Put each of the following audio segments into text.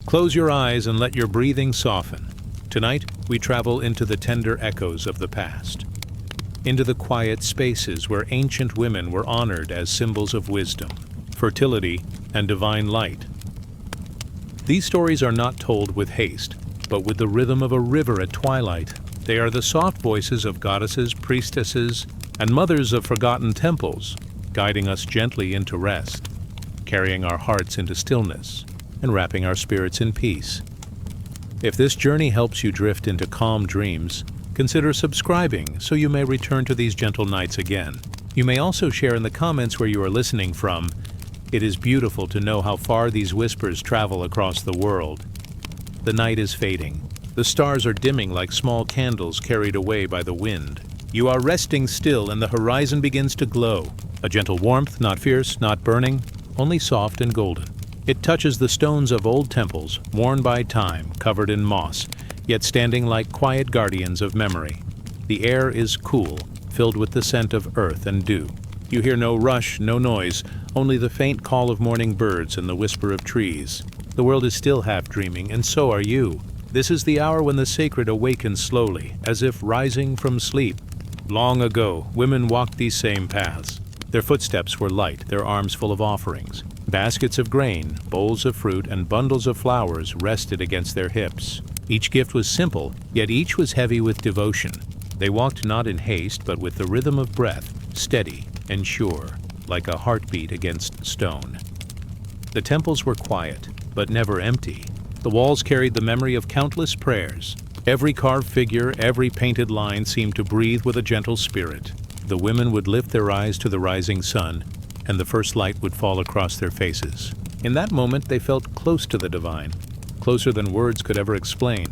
Close your eyes and let your breathing soften. Tonight, we travel into the tender echoes of the past, into the quiet spaces where ancient women were honored as symbols of wisdom, fertility, and divine light. These stories are not told with haste, but with the rhythm of a river at twilight. They are the soft voices of goddesses, priestesses, and mothers of forgotten temples, guiding us gently into rest, carrying our hearts into stillness, and wrapping our spirits in peace. If this journey helps you drift into calm dreams, consider subscribing so you may return to these gentle nights again. You may also share in the comments where you are listening from. It is beautiful to know how far these whispers travel across the world. The night is fading. The stars are dimming like small candles carried away by the wind. You are resting still and the horizon begins to glow. A gentle warmth, not fierce, not burning, only soft and golden. It touches the stones of old temples, worn by time, covered in moss, yet standing like quiet guardians of memory. The air is cool, filled with the scent of earth and dew. You hear no rush, no noise, only the faint call of morning birds and the whisper of trees. The world is still half dreaming, and so are you. This is the hour when the sacred awakens slowly, as if rising from sleep. Long ago, women walked these same paths. Their footsteps were light, their arms full of offerings. Baskets of grain, bowls of fruit, and bundles of flowers rested against their hips. Each gift was simple, yet each was heavy with devotion. They walked not in haste, but with the rhythm of breath, steady and sure, like a heartbeat against stone. The temples were quiet, but never empty. The walls carried the memory of countless prayers. Every carved figure, every painted line seemed to breathe with a gentle spirit. The women would lift their eyes to the rising sun, and the first light would fall across their faces. In that moment, they felt close to the divine, closer than words could ever explain.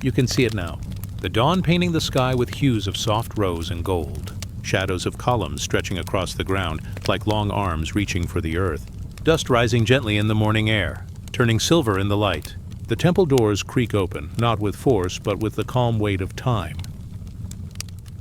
You can see it now. The dawn painting the sky with hues of soft rose and gold. Shadows of columns stretching across the ground like long arms reaching for the earth. Dust rising gently in the morning air, turning silver in the light. The temple doors creak open, not with force, but with the calm weight of time.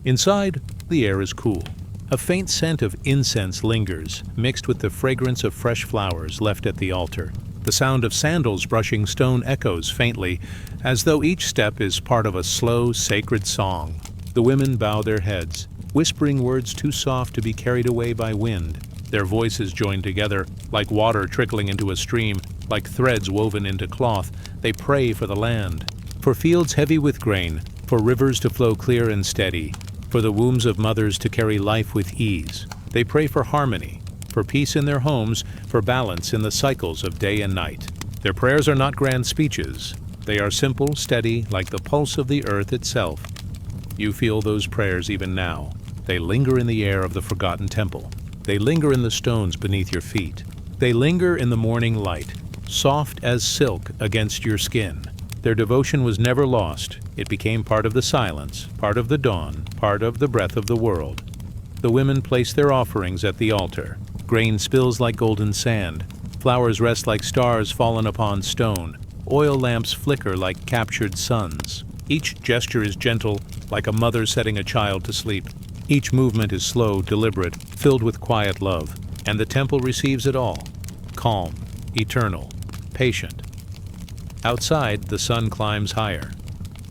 Inside, the air is cool. A faint scent of incense lingers, mixed with the fragrance of fresh flowers left at the altar. The sound of sandals brushing stone echoes faintly, as though each step is part of a slow, sacred song. The women bow their heads, whispering words too soft to be carried away by wind. Their voices join together, like water trickling into a stream, like threads woven into cloth. They pray for the land, for fields heavy with grain, for rivers to flow clear and steady, for the wombs of mothers to carry life with ease. They pray for harmony, for peace in their homes, for balance in the cycles of day and night. Their prayers are not grand speeches. They are simple, steady, like the pulse of the earth itself. You feel those prayers even now. They linger in the air of the forgotten temple. They linger in the stones beneath your feet. They linger in the morning light, soft as silk against your skin. Their devotion was never lost. It became part of the silence, part of the dawn, part of the breath of the world. The women place their offerings at the altar. Grain spills like golden sand. Flowers rest like stars fallen upon stone. Oil lamps flicker like captured suns. Each gesture is gentle, like a mother setting a child to sleep. Each movement is slow, deliberate, filled with quiet love. And the temple receives it all. Calm, eternal, patient. Outside, the sun climbs higher,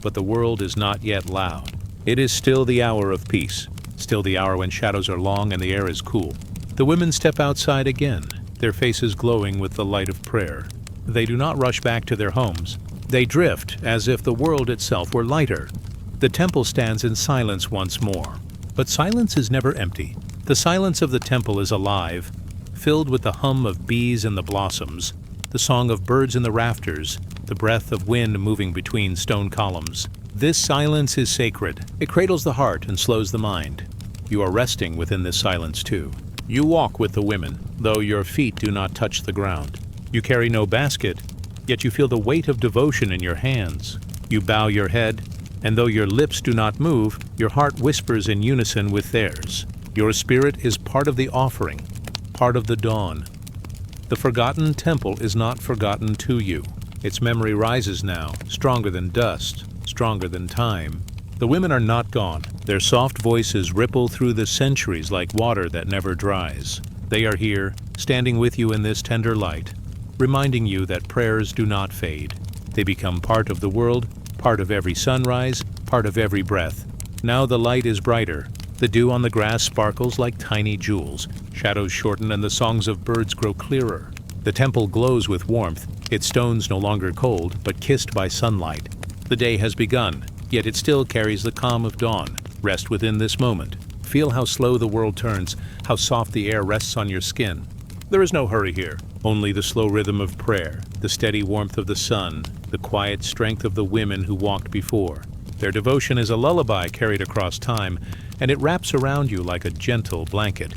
but the world is not yet loud. It is still the hour of peace, still the hour when shadows are long and the air is cool. The women step outside again, their faces glowing with the light of prayer. They do not rush back to their homes. They drift as if the world itself were lighter. The temple stands in silence once more. But silence is never empty. The silence of the temple is alive, filled with the hum of bees in the blossoms, the song of birds in the rafters, the breath of wind moving between stone columns. This silence is sacred. It cradles the heart and slows the mind. You are resting within this silence too. You walk with the women, though your feet do not touch the ground. You carry no basket, yet you feel the weight of devotion in your hands. You bow your head, and though your lips do not move, your heart whispers in unison with theirs. Your spirit is part of the offering, part of the dawn. The forgotten temple is not forgotten to you. Its memory rises now, stronger than dust, stronger than time. The women are not gone. Their soft voices ripple through the centuries like water that never dries. They are here, standing with you in this tender light, reminding you that prayers do not fade. They become part of the world, part of every sunrise, part of every breath. Now the light is brighter. The dew on the grass sparkles like tiny jewels. Shadows shorten and the songs of birds grow clearer. The temple glows with warmth, its stones no longer cold, but kissed by sunlight. The day has begun, yet it still carries the calm of dawn. Rest within this moment. Feel how slow the world turns, how soft the air rests on your skin. There is no hurry here, only the slow rhythm of prayer, the steady warmth of the sun, the quiet strength of the women who walked before. Their devotion is a lullaby carried across time, and it wraps around you like a gentle blanket.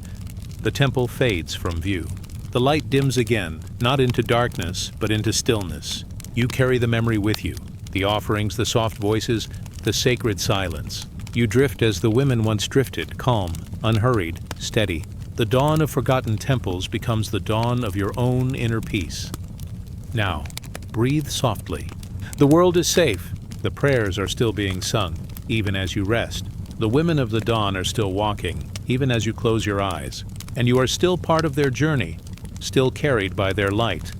The temple fades from view. The light dims again, not into darkness, but into stillness. You carry the memory with you, the offerings, the soft voices, the sacred silence. You drift as the women once drifted, calm, unhurried, steady. The dawn of forgotten temples becomes the dawn of your own inner peace. Now, breathe softly. The world is safe. The prayers are still being sung, even as you rest. The women of the dawn are still walking, even as you close your eyes. And you are still part of their journey, still carried by their light.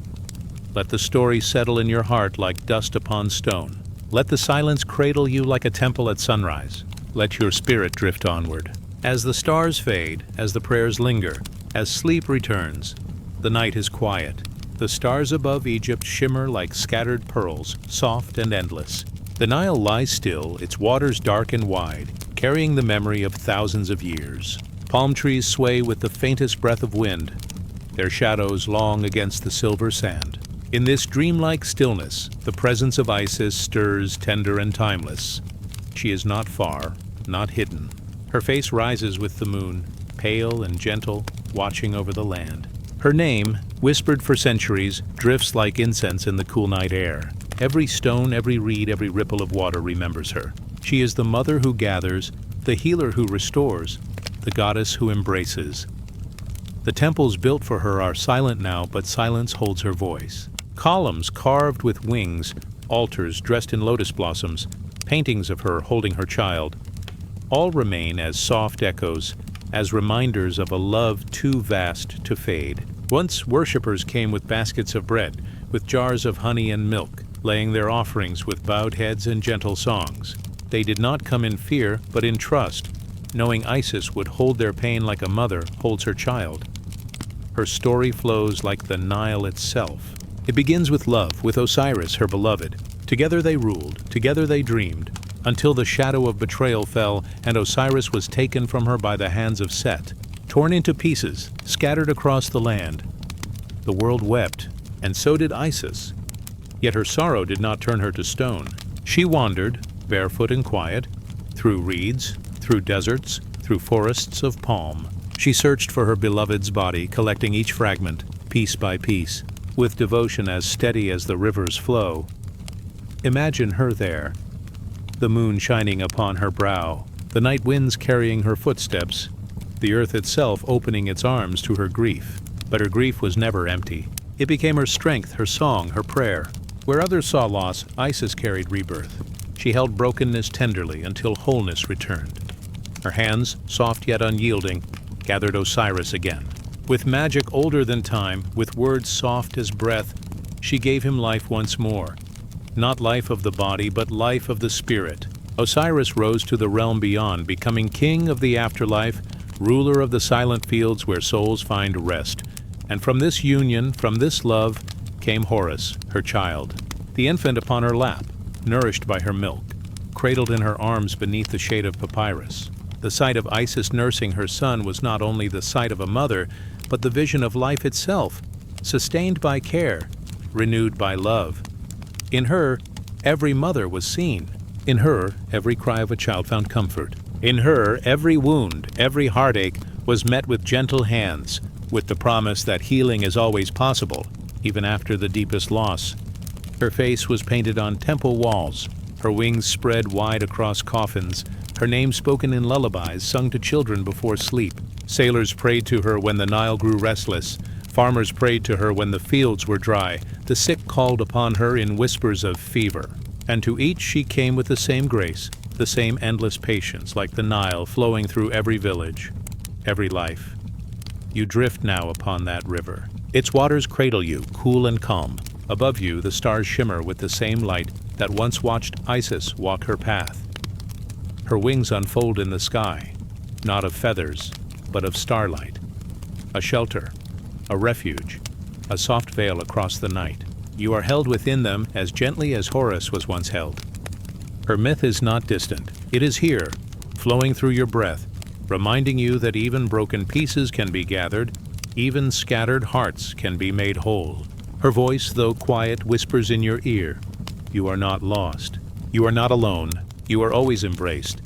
Let the story settle in your heart like dust upon stone. Let the silence cradle you like a temple at sunrise. Let your spirit drift onward. As the stars fade, as the prayers linger, as sleep returns, the night is quiet. The stars above Egypt shimmer like scattered pearls, soft and endless. The Nile lies still, its waters dark and wide, carrying the memory of thousands of years. Palm trees sway with the faintest breath of wind, their shadows long against the silver sand. In this dreamlike stillness, the presence of Isis stirs tender and timeless. She is not far, not hidden. Her face rises with the moon, pale and gentle, watching over the land. Her name, whispered for centuries, drifts like incense in the cool night air. Every stone, every reed, every ripple of water remembers her. She is the mother who gathers, the healer who restores, the goddess who embraces. The temples built for her are silent now, but silence holds her voice. Columns carved with wings, altars dressed in lotus blossoms, paintings of her holding her child. All remain as soft echoes, as reminders of a love too vast to fade. Once worshippers came with baskets of bread, with jars of honey and milk, laying their offerings with bowed heads and gentle songs. They did not come in fear, but in trust, knowing Isis would hold their pain like a mother holds her child. Her story flows like the Nile itself. It begins with love, with Osiris, her beloved. Together they ruled, together they dreamed, until the shadow of betrayal fell and Osiris was taken from her by the hands of Set, torn into pieces, scattered across the land. The world wept, and so did Isis. Yet her sorrow did not turn her to stone. She wandered, barefoot and quiet, through reeds, through deserts, through forests of palm. She searched for her beloved's body, collecting each fragment, piece by piece, with devotion as steady as the river's flow. Imagine her there, the moon shining upon her brow, the night winds carrying her footsteps, the earth itself opening its arms to her grief. But her grief was never empty. It became her strength, her song, her prayer. Where others saw loss, Isis carried rebirth. She held brokenness tenderly until wholeness returned. Her hands, soft yet unyielding, gathered Osiris again. With magic older than time, with words soft as breath, she gave him life once more. Not life of the body, but life of the spirit. Osiris rose to the realm beyond, becoming king of the afterlife, ruler of the silent fields where souls find rest. And from this union, from this love, came Horus, her child, the infant upon her lap, nourished by her milk, cradled in her arms beneath the shade of papyrus. The sight of Isis nursing her son was not only the sight of a mother, but the vision of life itself, sustained by care, renewed by love. In her, every mother was seen. In her, every cry of a child found comfort. In her, every wound, every heartache was met with gentle hands, with the promise that healing is always possible, even after the deepest loss. Her face was painted on temple walls, her wings spread wide across coffins, her name spoken in lullabies sung to children before sleep. Sailors prayed to her when the Nile grew restless. Farmers prayed to her when the fields were dry. The sick called upon her in whispers of fever. And to each she came with the same grace, the same endless patience, like the Nile flowing through every village, every life. You drift now upon that river. Its waters cradle you, cool and calm. Above you, the stars shimmer with the same light that once watched Isis walk her path. Her wings unfold in the sky, not of feathers, but of starlight. A shelter, a refuge, a soft veil across the night. You are held within them as gently as Horus was once held. Her myth is not distant. It is here, flowing through your breath, reminding you that even broken pieces can be gathered, even scattered hearts can be made whole. Her voice, though quiet, whispers in your ear. You are not lost. You are not alone. You are always embraced.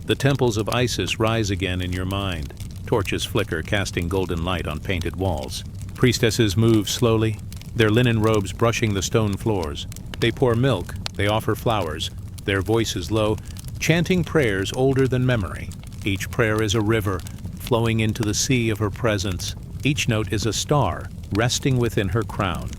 The temples of Isis rise again in your mind. Torches flicker, casting golden light on painted walls. Priestesses move slowly, their linen robes brushing the stone floors. They pour milk, they offer flowers, their voices low, chanting prayers older than memory. Each prayer is a river, flowing into the sea of her presence. Each note is a star, resting within her crown.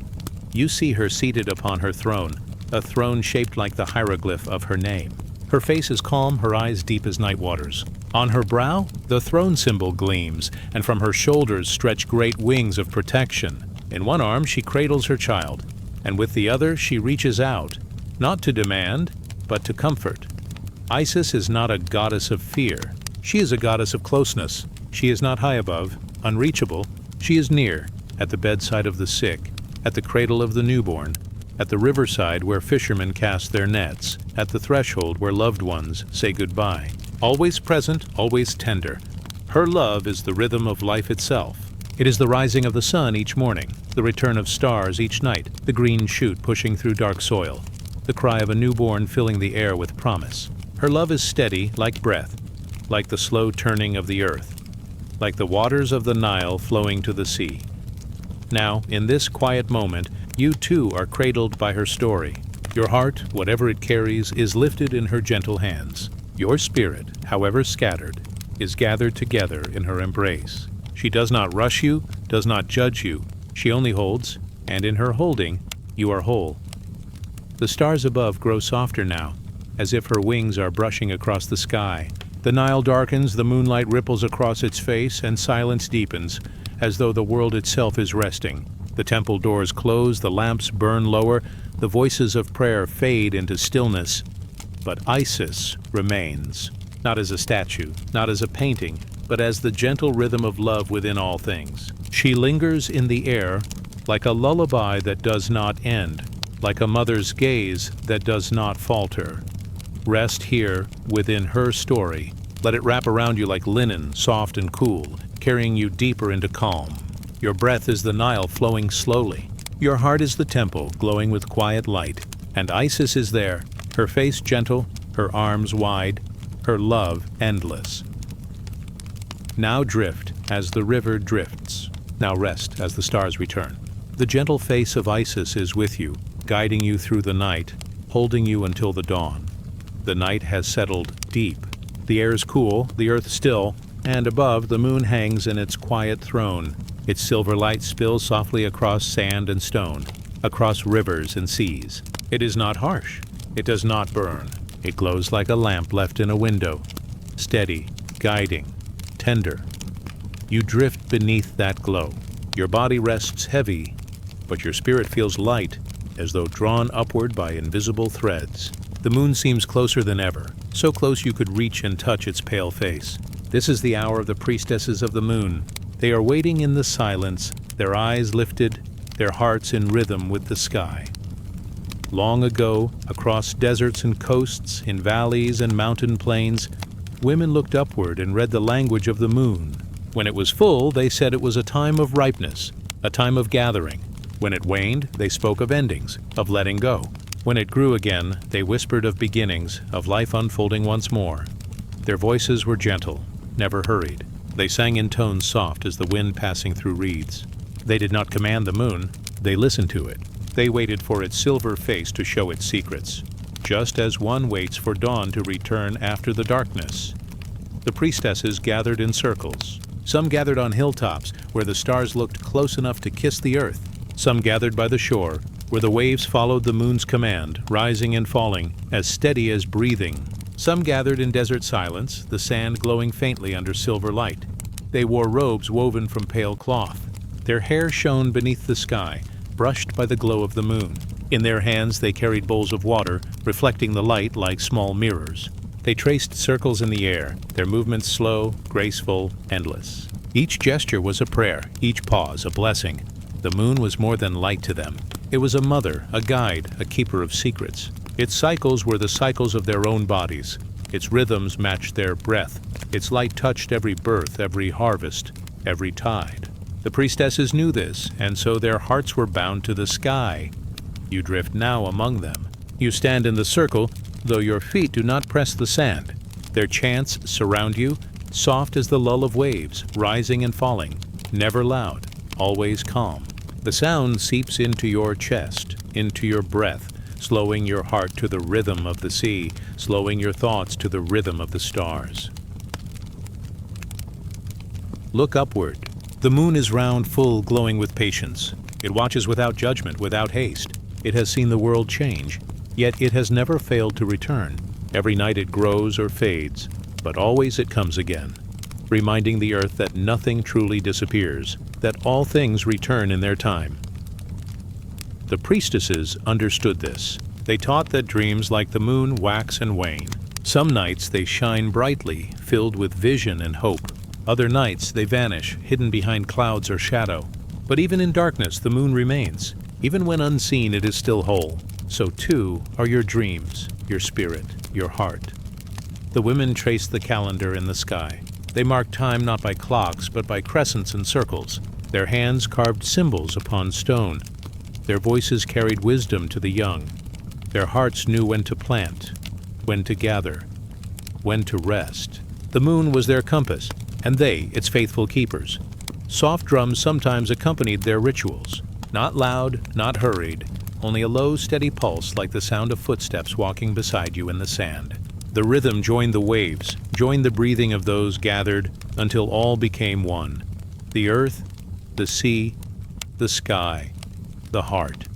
You see her seated upon her throne, a throne shaped like the hieroglyph of her name. Her face is calm, her eyes deep as night waters. On her brow, the throne symbol gleams, and from her shoulders stretch great wings of protection. In one arm she cradles her child, and with the other she reaches out, not to demand, but to comfort. Isis is not a goddess of fear. She is a goddess of closeness. She is not high above, unreachable. She is near, at the bedside of the sick, at the cradle of the newborn, at the riverside where fishermen cast their nets, at the threshold where loved ones say goodbye. Always present, always tender. Her love is the rhythm of life itself. It is the rising of the sun each morning, the return of stars each night, the green shoot pushing through dark soil, the cry of a newborn filling the air with promise. Her love is steady like breath, like the slow turning of the earth, like the waters of the Nile flowing to the sea. Now, in this quiet moment, you too are cradled by her story. Your heart, whatever it carries, is lifted in her gentle hands. Your spirit, however scattered, is gathered together in her embrace. She does not rush you, does not judge you. She only holds, and in her holding, you are whole. The stars above grow softer now, as if her wings are brushing across the sky. The Nile darkens, the moonlight ripples across its face, and silence deepens, as though the world itself is resting. The temple doors close, the lamps burn lower, the voices of prayer fade into stillness. But Isis remains, not as a statue, not as a painting, but as the gentle rhythm of love within all things. She lingers in the air like a lullaby that does not end, like a mother's gaze that does not falter. Rest here within her story. Let it wrap around you like linen, soft and cool, carrying you deeper into calm. Your breath is the Nile flowing slowly. Your heart is the temple glowing with quiet light. And Isis is there, her face gentle, her arms wide, her love endless. Now drift as the river drifts. Now rest as the stars return. The gentle face of Isis is with you, guiding you through the night, holding you until the dawn. The night has settled deep. The air is cool, the earth still, and above the moon hangs in its quiet throne. Its silver light spills softly across sand and stone, across rivers and seas. It is not harsh. It does not burn. It glows like a lamp left in a window, steady, guiding, tender. You drift beneath that glow. Your body rests heavy, but your spirit feels light, as though drawn upward by invisible threads. The moon seems closer than ever, so close you could reach and touch its pale face. This is the hour of the priestesses of the moon. They are waiting in the silence, their eyes lifted, their hearts in rhythm with the sky. Long ago, across deserts and coasts, in valleys and mountain plains, women looked upward and read the language of the moon. When it was full, they said it was a time of ripeness, a time of gathering. When it waned, they spoke of endings, of letting go. When it grew again, they whispered of beginnings, of life unfolding once more. Their voices were gentle, never hurried. They sang in tones soft as the wind passing through reeds. They did not command the moon, they listened to it. They waited for its silver face to show its secrets, just as one waits for dawn to return after the darkness. The priestesses gathered in circles. Some gathered on hilltops, where the stars looked close enough to kiss the earth. Some gathered by the shore, where the waves followed the moon's command, rising and falling, as steady as breathing. Some gathered in desert silence, the sand glowing faintly under silver light. They wore robes woven from pale cloth. Their hair shone beneath the sky, brushed by the glow of the moon. In their hands they carried bowls of water, reflecting the light like small mirrors. They traced circles in the air, their movements slow, graceful, endless. Each gesture was a prayer, each pause a blessing. The moon was more than light to them. It was a mother, a guide, a keeper of secrets. Its cycles were the cycles of their own bodies. Its rhythms matched their breath. Its light touched every birth, every harvest, every tide. The priestesses knew this, and so their hearts were bound to the sky. You drift now among them. You stand in the circle, though your feet do not press the sand. Their chants surround you, soft as the lull of waves, rising and falling, never loud, always calm. The sound seeps into your chest, into your breath, slowing your heart to the rhythm of the sea, slowing your thoughts to the rhythm of the stars. Look upward. The moon is round, full, glowing with patience. It watches without judgment, without haste. It has seen the world change, yet it has never failed to return. Every night it grows or fades, but always it comes again, reminding the earth that nothing truly disappears, that all things return in their time. The priestesses understood this. They taught that dreams like the moon wax and wane. Some nights they shine brightly, filled with vision and hope. Other nights they vanish, hidden behind clouds or shadow. But even in darkness the moon remains. Even when unseen it is still whole. So too are your dreams, your spirit, your heart. The women traced the calendar in the sky. They marked time not by clocks, but by crescents and circles. Their hands carved symbols upon stone. Their voices carried wisdom to the young. Their hearts knew when to plant, when to gather, when to rest. The moon was their compass, and they its faithful keepers. Soft drums sometimes accompanied their rituals. Not loud, not hurried, only a low, steady pulse like the sound of footsteps walking beside you in the sand. The rhythm joined the waves, joined the breathing of those gathered, until all became one. The earth, the sea, the sky, the heart.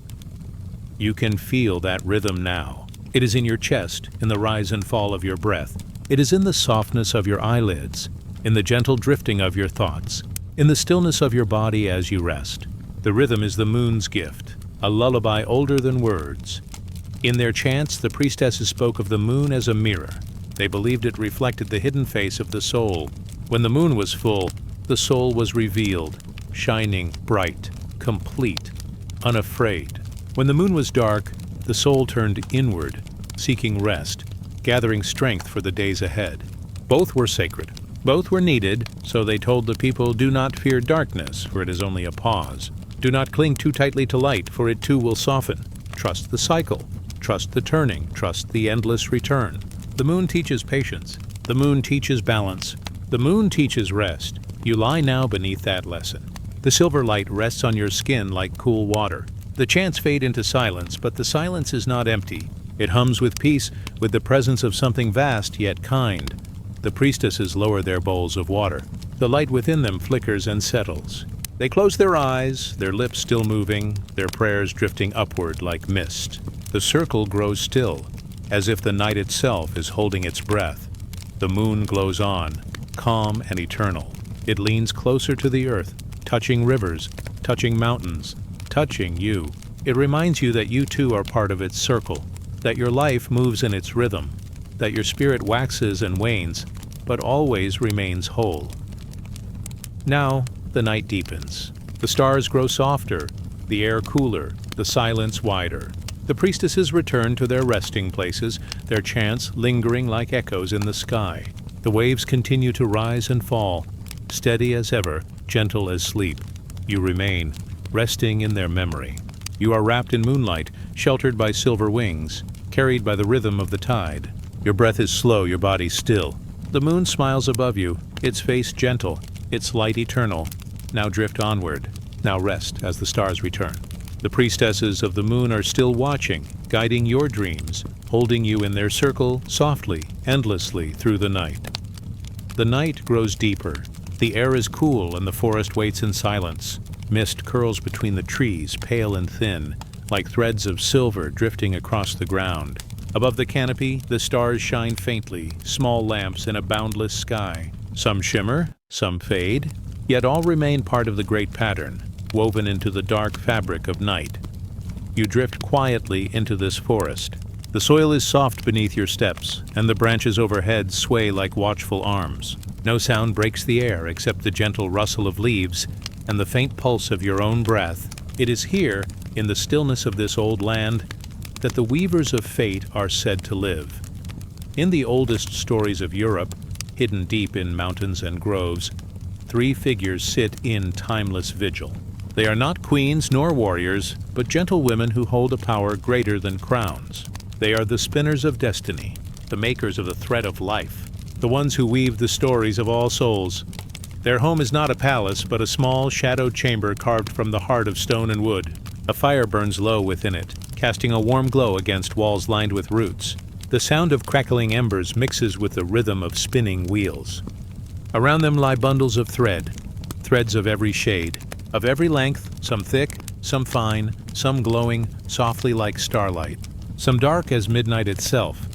You can feel that rhythm now. It is in your chest, in the rise and fall of your breath. It is in the softness of your eyelids, in the gentle drifting of your thoughts, in the stillness of your body as you rest. The rhythm is the moon's gift, a lullaby older than words. In their chants, the priestesses spoke of the moon as a mirror. They believed it reflected the hidden face of the soul. When the moon was full, the soul was revealed, shining bright, complete, unafraid. When the moon was dark, the soul turned inward, seeking rest, gathering strength for the days ahead. Both were sacred. Both were needed, so they told the people, "Do not fear darkness, for it is only a pause. Do not cling too tightly to light, for it too will soften. Trust the cycle. Trust the turning. Trust the endless return." The moon teaches patience. The moon teaches balance. The moon teaches rest. You lie now beneath that lesson. The silver light rests on your skin like cool water. The chants fade into silence, but the silence is not empty. It hums with peace, with the presence of something vast yet kind. The priestesses lower their bowls of water. The light within them flickers and settles. They close their eyes, their lips still moving, their prayers drifting upward like mist. The circle grows still, as if the night itself is holding its breath. The moon glows on, calm and eternal. It leans closer to the earth, touching rivers, touching mountains, touching you. It reminds you that you too are part of its circle, that your life moves in its rhythm, that your spirit waxes and wanes, but always remains whole. Now, the night deepens. The stars grow softer, the air cooler, the silence wider. The priestesses return to their resting places, their chants lingering like echoes in the sky. The waves continue to rise and fall, steady as ever, gentle as sleep. You remain, resting in their memory. You are wrapped in moonlight, sheltered by silver wings, carried by the rhythm of the tide. Your breath is slow, your body still. The moon smiles above you, its face gentle, its light eternal. Now drift onward, now rest as the stars return. The priestesses of the moon are still watching, guiding your dreams, holding you in their circle softly, endlessly through the night. The night grows deeper. The air is cool and the forest waits in silence. Mist curls between the trees, pale and thin, like threads of silver drifting across the ground. Above the canopy, the stars shine faintly, small lamps in a boundless sky. Some shimmer, some fade, yet all remain part of the great pattern. woven into the dark fabric of night. You drift quietly into this forest. The soil is soft beneath your steps, and the branches overhead sway like watchful arms. No sound breaks the air except the gentle rustle of leaves and the faint pulse of your own breath. It is here, in the stillness of this old land, that the weavers of fate are said to live. In the oldest stories of Europe, hidden deep in mountains and groves, 3 figures sit in timeless vigil. They are not queens nor warriors, but gentle women who hold a power greater than crowns. They are the spinners of destiny, the makers of the thread of life, the ones who weave the stories of all souls. Their home is not a palace, but a small, shadowed chamber carved from the heart of stone and wood. A fire burns low within it, casting a warm glow against walls lined with roots. The sound of crackling embers mixes with the rhythm of spinning wheels. Around them lie bundles of thread, threads of every shade, of every length, some thick, some fine, some glowing softly like starlight, some dark as midnight itself.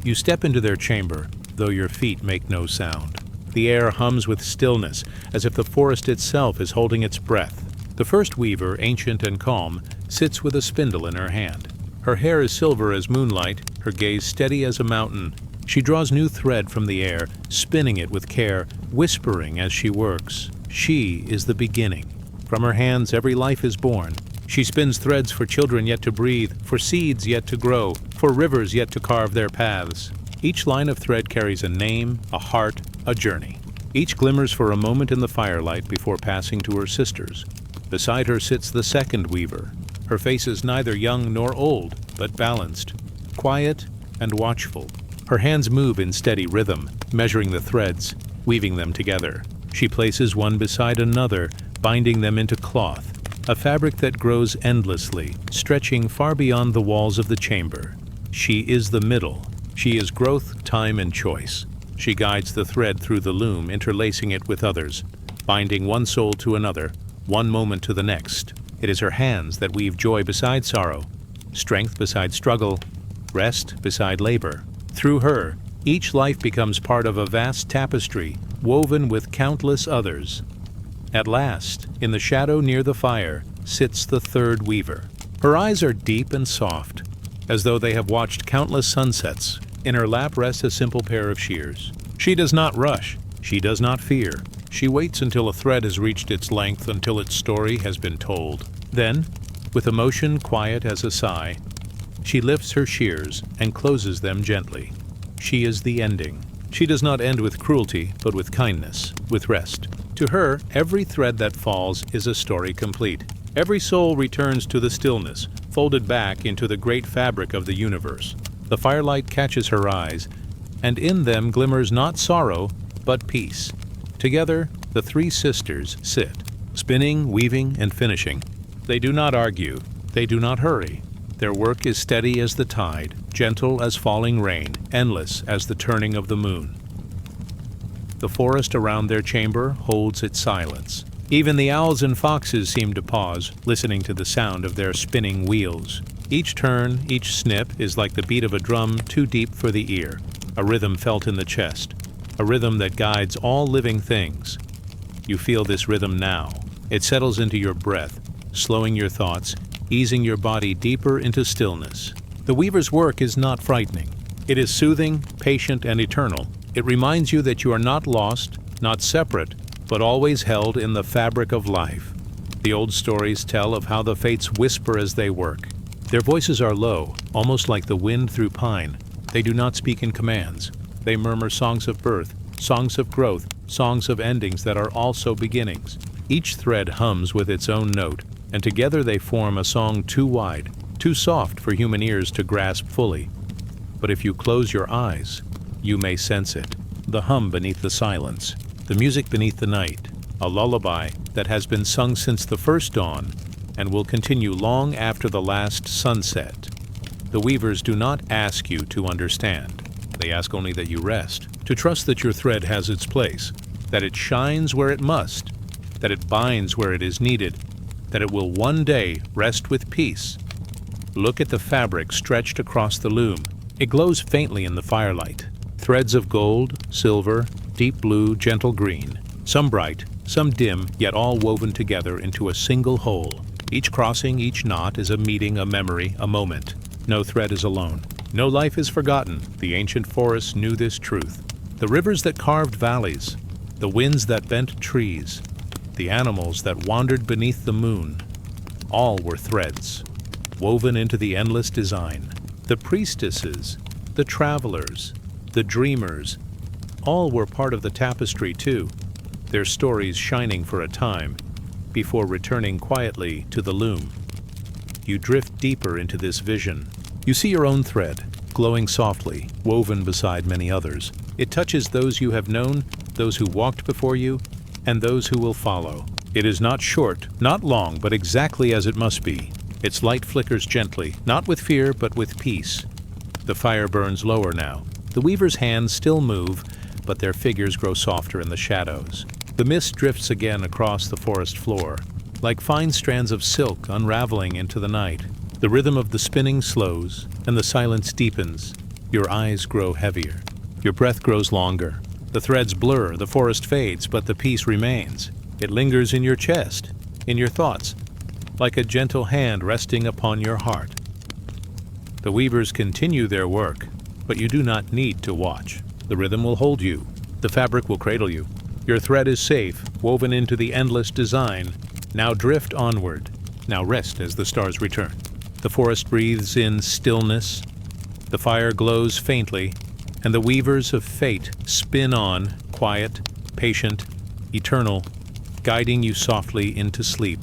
You step into their chamber, though your feet make no sound. The air hums with stillness, as if the forest itself is holding its breath. The first weaver, ancient and calm, sits with a spindle in her hand. Her hair is silver as moonlight, her gaze steady as a mountain. She draws new thread from the air, spinning it with care, whispering as she works. She is the beginning. From her hands every life is born. She spins threads for children yet to breathe, for seeds yet to grow, for rivers yet to carve their paths. Each line of thread carries a name, a heart, a journey. Each glimmers for a moment in the firelight before passing to her sisters. Beside her sits the second weaver. Her face is neither young nor old, but balanced, quiet and watchful. Her hands move in steady rhythm, measuring the threads, weaving them together. She places one beside another, binding them into cloth, a fabric that grows endlessly, stretching far beyond the walls of the chamber. She is the middle. She is growth, time, and choice. She guides the thread through the loom, interlacing it with others, binding one soul to another, one moment to the next. It is her hands that weave joy beside sorrow, strength beside struggle, rest beside labor. Through her, each life becomes part of a vast tapestry, woven with countless others. At last, in the shadow near the fire, sits the third weaver. Her eyes are deep and soft, as though they have watched countless sunsets. In her lap rests a simple pair of shears. She does not rush. She does not fear. She waits until a thread has reached its length, until its story has been told. Then, with a motion quiet as a sigh, she lifts her shears and closes them gently. She is the ending. She does not end with cruelty, but with kindness, with rest. To her, every thread that falls is a story complete. Every soul returns to the stillness, folded back into the great fabric of the universe. The firelight catches her eyes, and in them glimmers not sorrow, but peace. Together, the 3 sisters sit, spinning, weaving, and finishing. They do not argue. They do not hurry. Their work is steady as the tide, gentle as falling rain, endless as the turning of the moon. The forest around their chamber holds its silence. Even the owls and foxes seem to pause, listening to the sound of their spinning wheels. Each turn, each snip is like the beat of a drum too deep for the ear, a rhythm felt in the chest, a rhythm that guides all living things. You feel this rhythm now. It settles into your breath, slowing your thoughts, easing your body deeper into stillness. The weaver's work is not frightening. It is soothing, patient, and eternal. It reminds you that you are not lost, not separate, but always held in the fabric of life. The old stories tell of how the fates whisper as they work. Their voices are low, almost like the wind through pine. They do not speak in commands. They murmur songs of birth, songs of growth, songs of endings that are also beginnings. Each thread hums with its own note, and together they form a song too wide, too soft for human ears to grasp fully. But if you close your eyes, you may sense it. The hum beneath the silence, the music beneath the night, a lullaby that has been sung since the first dawn and will continue long after the last sunset. The weavers do not ask you to understand. They ask only that you rest, to trust that your thread has its place, that it shines where it must, that it binds where it is needed, that it will one day rest with peace. Look at the fabric stretched across the loom. It glows faintly in the firelight. Threads of gold, silver, deep blue, gentle green, some bright, some dim, yet all woven together into a single whole. Each crossing, each knot is a meeting, a memory, a moment. No thread is alone. No life is forgotten. The ancient forests knew this truth. The rivers that carved valleys, the winds that bent trees, the animals that wandered beneath the moon, all were threads, woven into the endless design. The priestesses, the travelers, the dreamers, all were part of the tapestry too, their stories shining for a time, before returning quietly to the loom. You drift deeper into this vision. You see your own thread, glowing softly, woven beside many others. It touches those you have known, those who walked before you, and those who will follow. It is not short, not long, but exactly as it must be. Its light flickers gently, not with fear, but with peace. The fire burns lower now. The weaver's hands still move, but their figures grow softer in the shadows. The mist drifts again across the forest floor, like fine strands of silk unraveling into the night. The rhythm of the spinning slows, and the silence deepens. Your eyes grow heavier. Your breath grows longer. The threads blur, the forest fades, but the peace remains. It lingers in your chest, in your thoughts, like a gentle hand resting upon your heart. The weavers continue their work, but you do not need to watch. The rhythm will hold you. The fabric will cradle you. Your thread is safe, woven into the endless design. Now drift onward. Now rest as the stars return. The forest breathes in stillness. The fire glows faintly, and the weavers of fate spin on, quiet, patient, eternal, guiding you softly into sleep.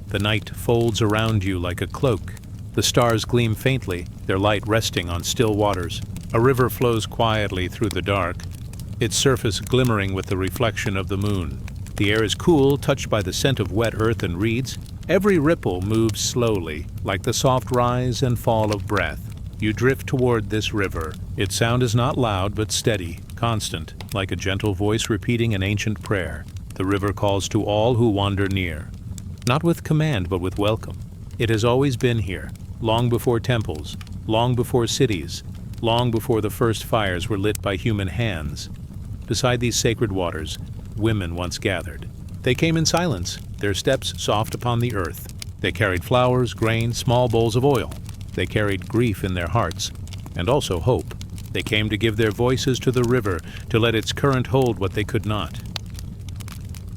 The night folds around you like a cloak. The stars gleam faintly, their light resting on still waters. A river flows quietly through the dark, its surface glimmering with the reflection of the moon. The air is cool, touched by the scent of wet earth and reeds. Every ripple moves slowly, like the soft rise and fall of breath. You drift toward this river. Its sound is not loud, but steady, constant, like a gentle voice repeating an ancient prayer. The river calls to all who wander near, not with command, but with welcome. It has always been here, long before temples, long before cities, long before the first fires were lit by human hands. Beside these sacred waters, women once gathered. They came in silence, their steps soft upon the earth. They carried flowers, grain, small bowls of oil. They carried grief in their hearts, and also hope. They came to give their voices to the river, to let its current hold what they could not.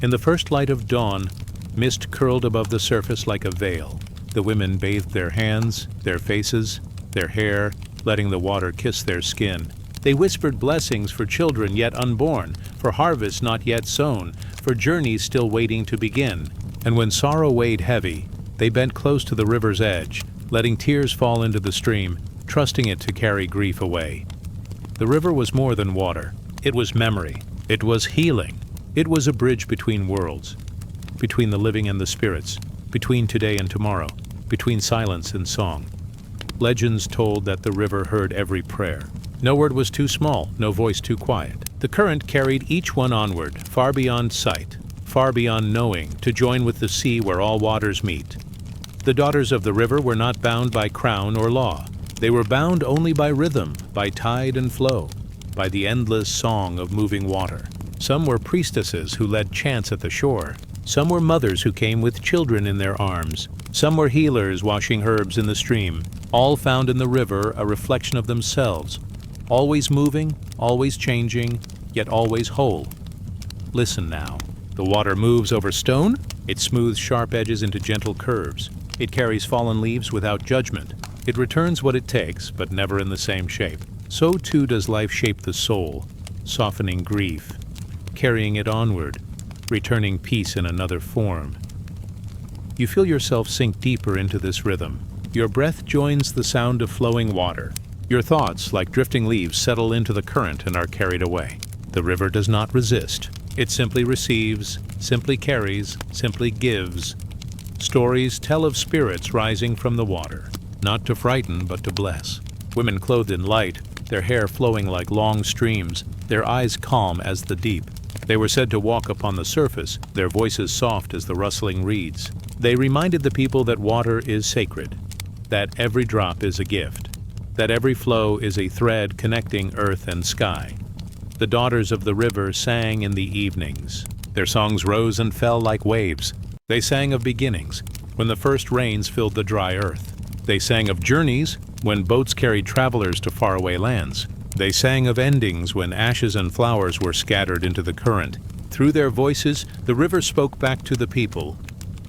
In the first light of dawn, mist curled above the surface like a veil. The women bathed their hands, their faces, their hair, letting the water kiss their skin. They whispered blessings for children yet unborn, for harvests not yet sown, for journeys still waiting to begin. And when sorrow weighed heavy, they bent close to the river's edge, letting tears fall into the stream, trusting it to carry grief away. The river was more than water. It was memory. It was healing. It was a bridge between worlds, between the living and the spirits, between today and tomorrow, between silence and song. Legends told that the river heard every prayer. No word was too small, no voice too quiet. The current carried each one onward, far beyond sight, far beyond knowing, to join with the sea where all waters meet. The daughters of the river were not bound by crown or law. They were bound only by rhythm, by tide and flow, by the endless song of moving water. Some were priestesses who led chants at the shore. Some were mothers who came with children in their arms. Some were healers washing herbs in the stream. All found in the river a reflection of themselves, always moving, always changing, yet always whole. Listen now. The water moves over stone. It smooths sharp edges into gentle curves. It carries fallen leaves without judgment. It returns what it takes, but never in the same shape. So too does life shape the soul, softening grief, carrying it onward, returning peace in another form. You feel yourself sink deeper into this rhythm. Your breath joins the sound of flowing water. Your thoughts, like drifting leaves, settle into the current and are carried away. The river does not resist. It simply receives, simply carries, simply gives. Stories tell of spirits rising from the water, not to frighten, but to bless. Women clothed in light, their hair flowing like long streams, their eyes calm as the deep. They were said to walk upon the surface, their voices soft as the rustling reeds. They reminded the people that water is sacred, that every drop is a gift, that every flow is a thread connecting earth and sky. The daughters of the river sang in the evenings, Their songs rose and fell like waves. They sang of beginnings, when the first rains filled the dry earth. They sang of journeys, when boats carried travelers to faraway lands. They sang of endings, when ashes and flowers were scattered into the current. Through their voices, the river spoke back to the people.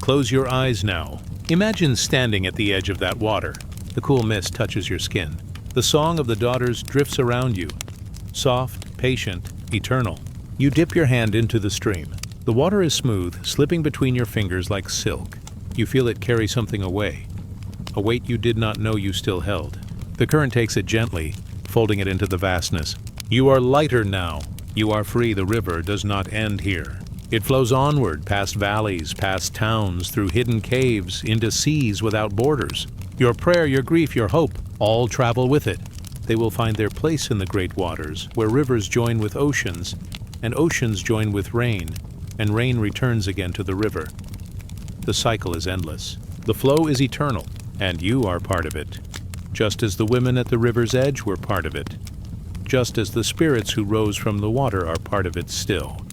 Close your eyes now. Imagine standing at the edge of that water. The cool mist touches your skin. The song of the daughters drifts around you. Soft, patient, eternal. You dip your hand into the stream. The water is smooth, slipping between your fingers like silk. You feel it carry something away, a weight you did not know you still held. The current takes it gently, folding it into the vastness. You are lighter now. You are free. The river does not end here. It flows onward, past valleys, past towns, through hidden caves, into seas without borders. Your prayer, your grief, your hope, all travel with it. They will find their place in the great waters, where rivers join with oceans, and oceans join with rain, and rain returns again to the river. The cycle is endless. The flow is eternal, and you are part of it. Just as the women at the river's edge were part of it. Just as the spirits who rose from the water are part of it still.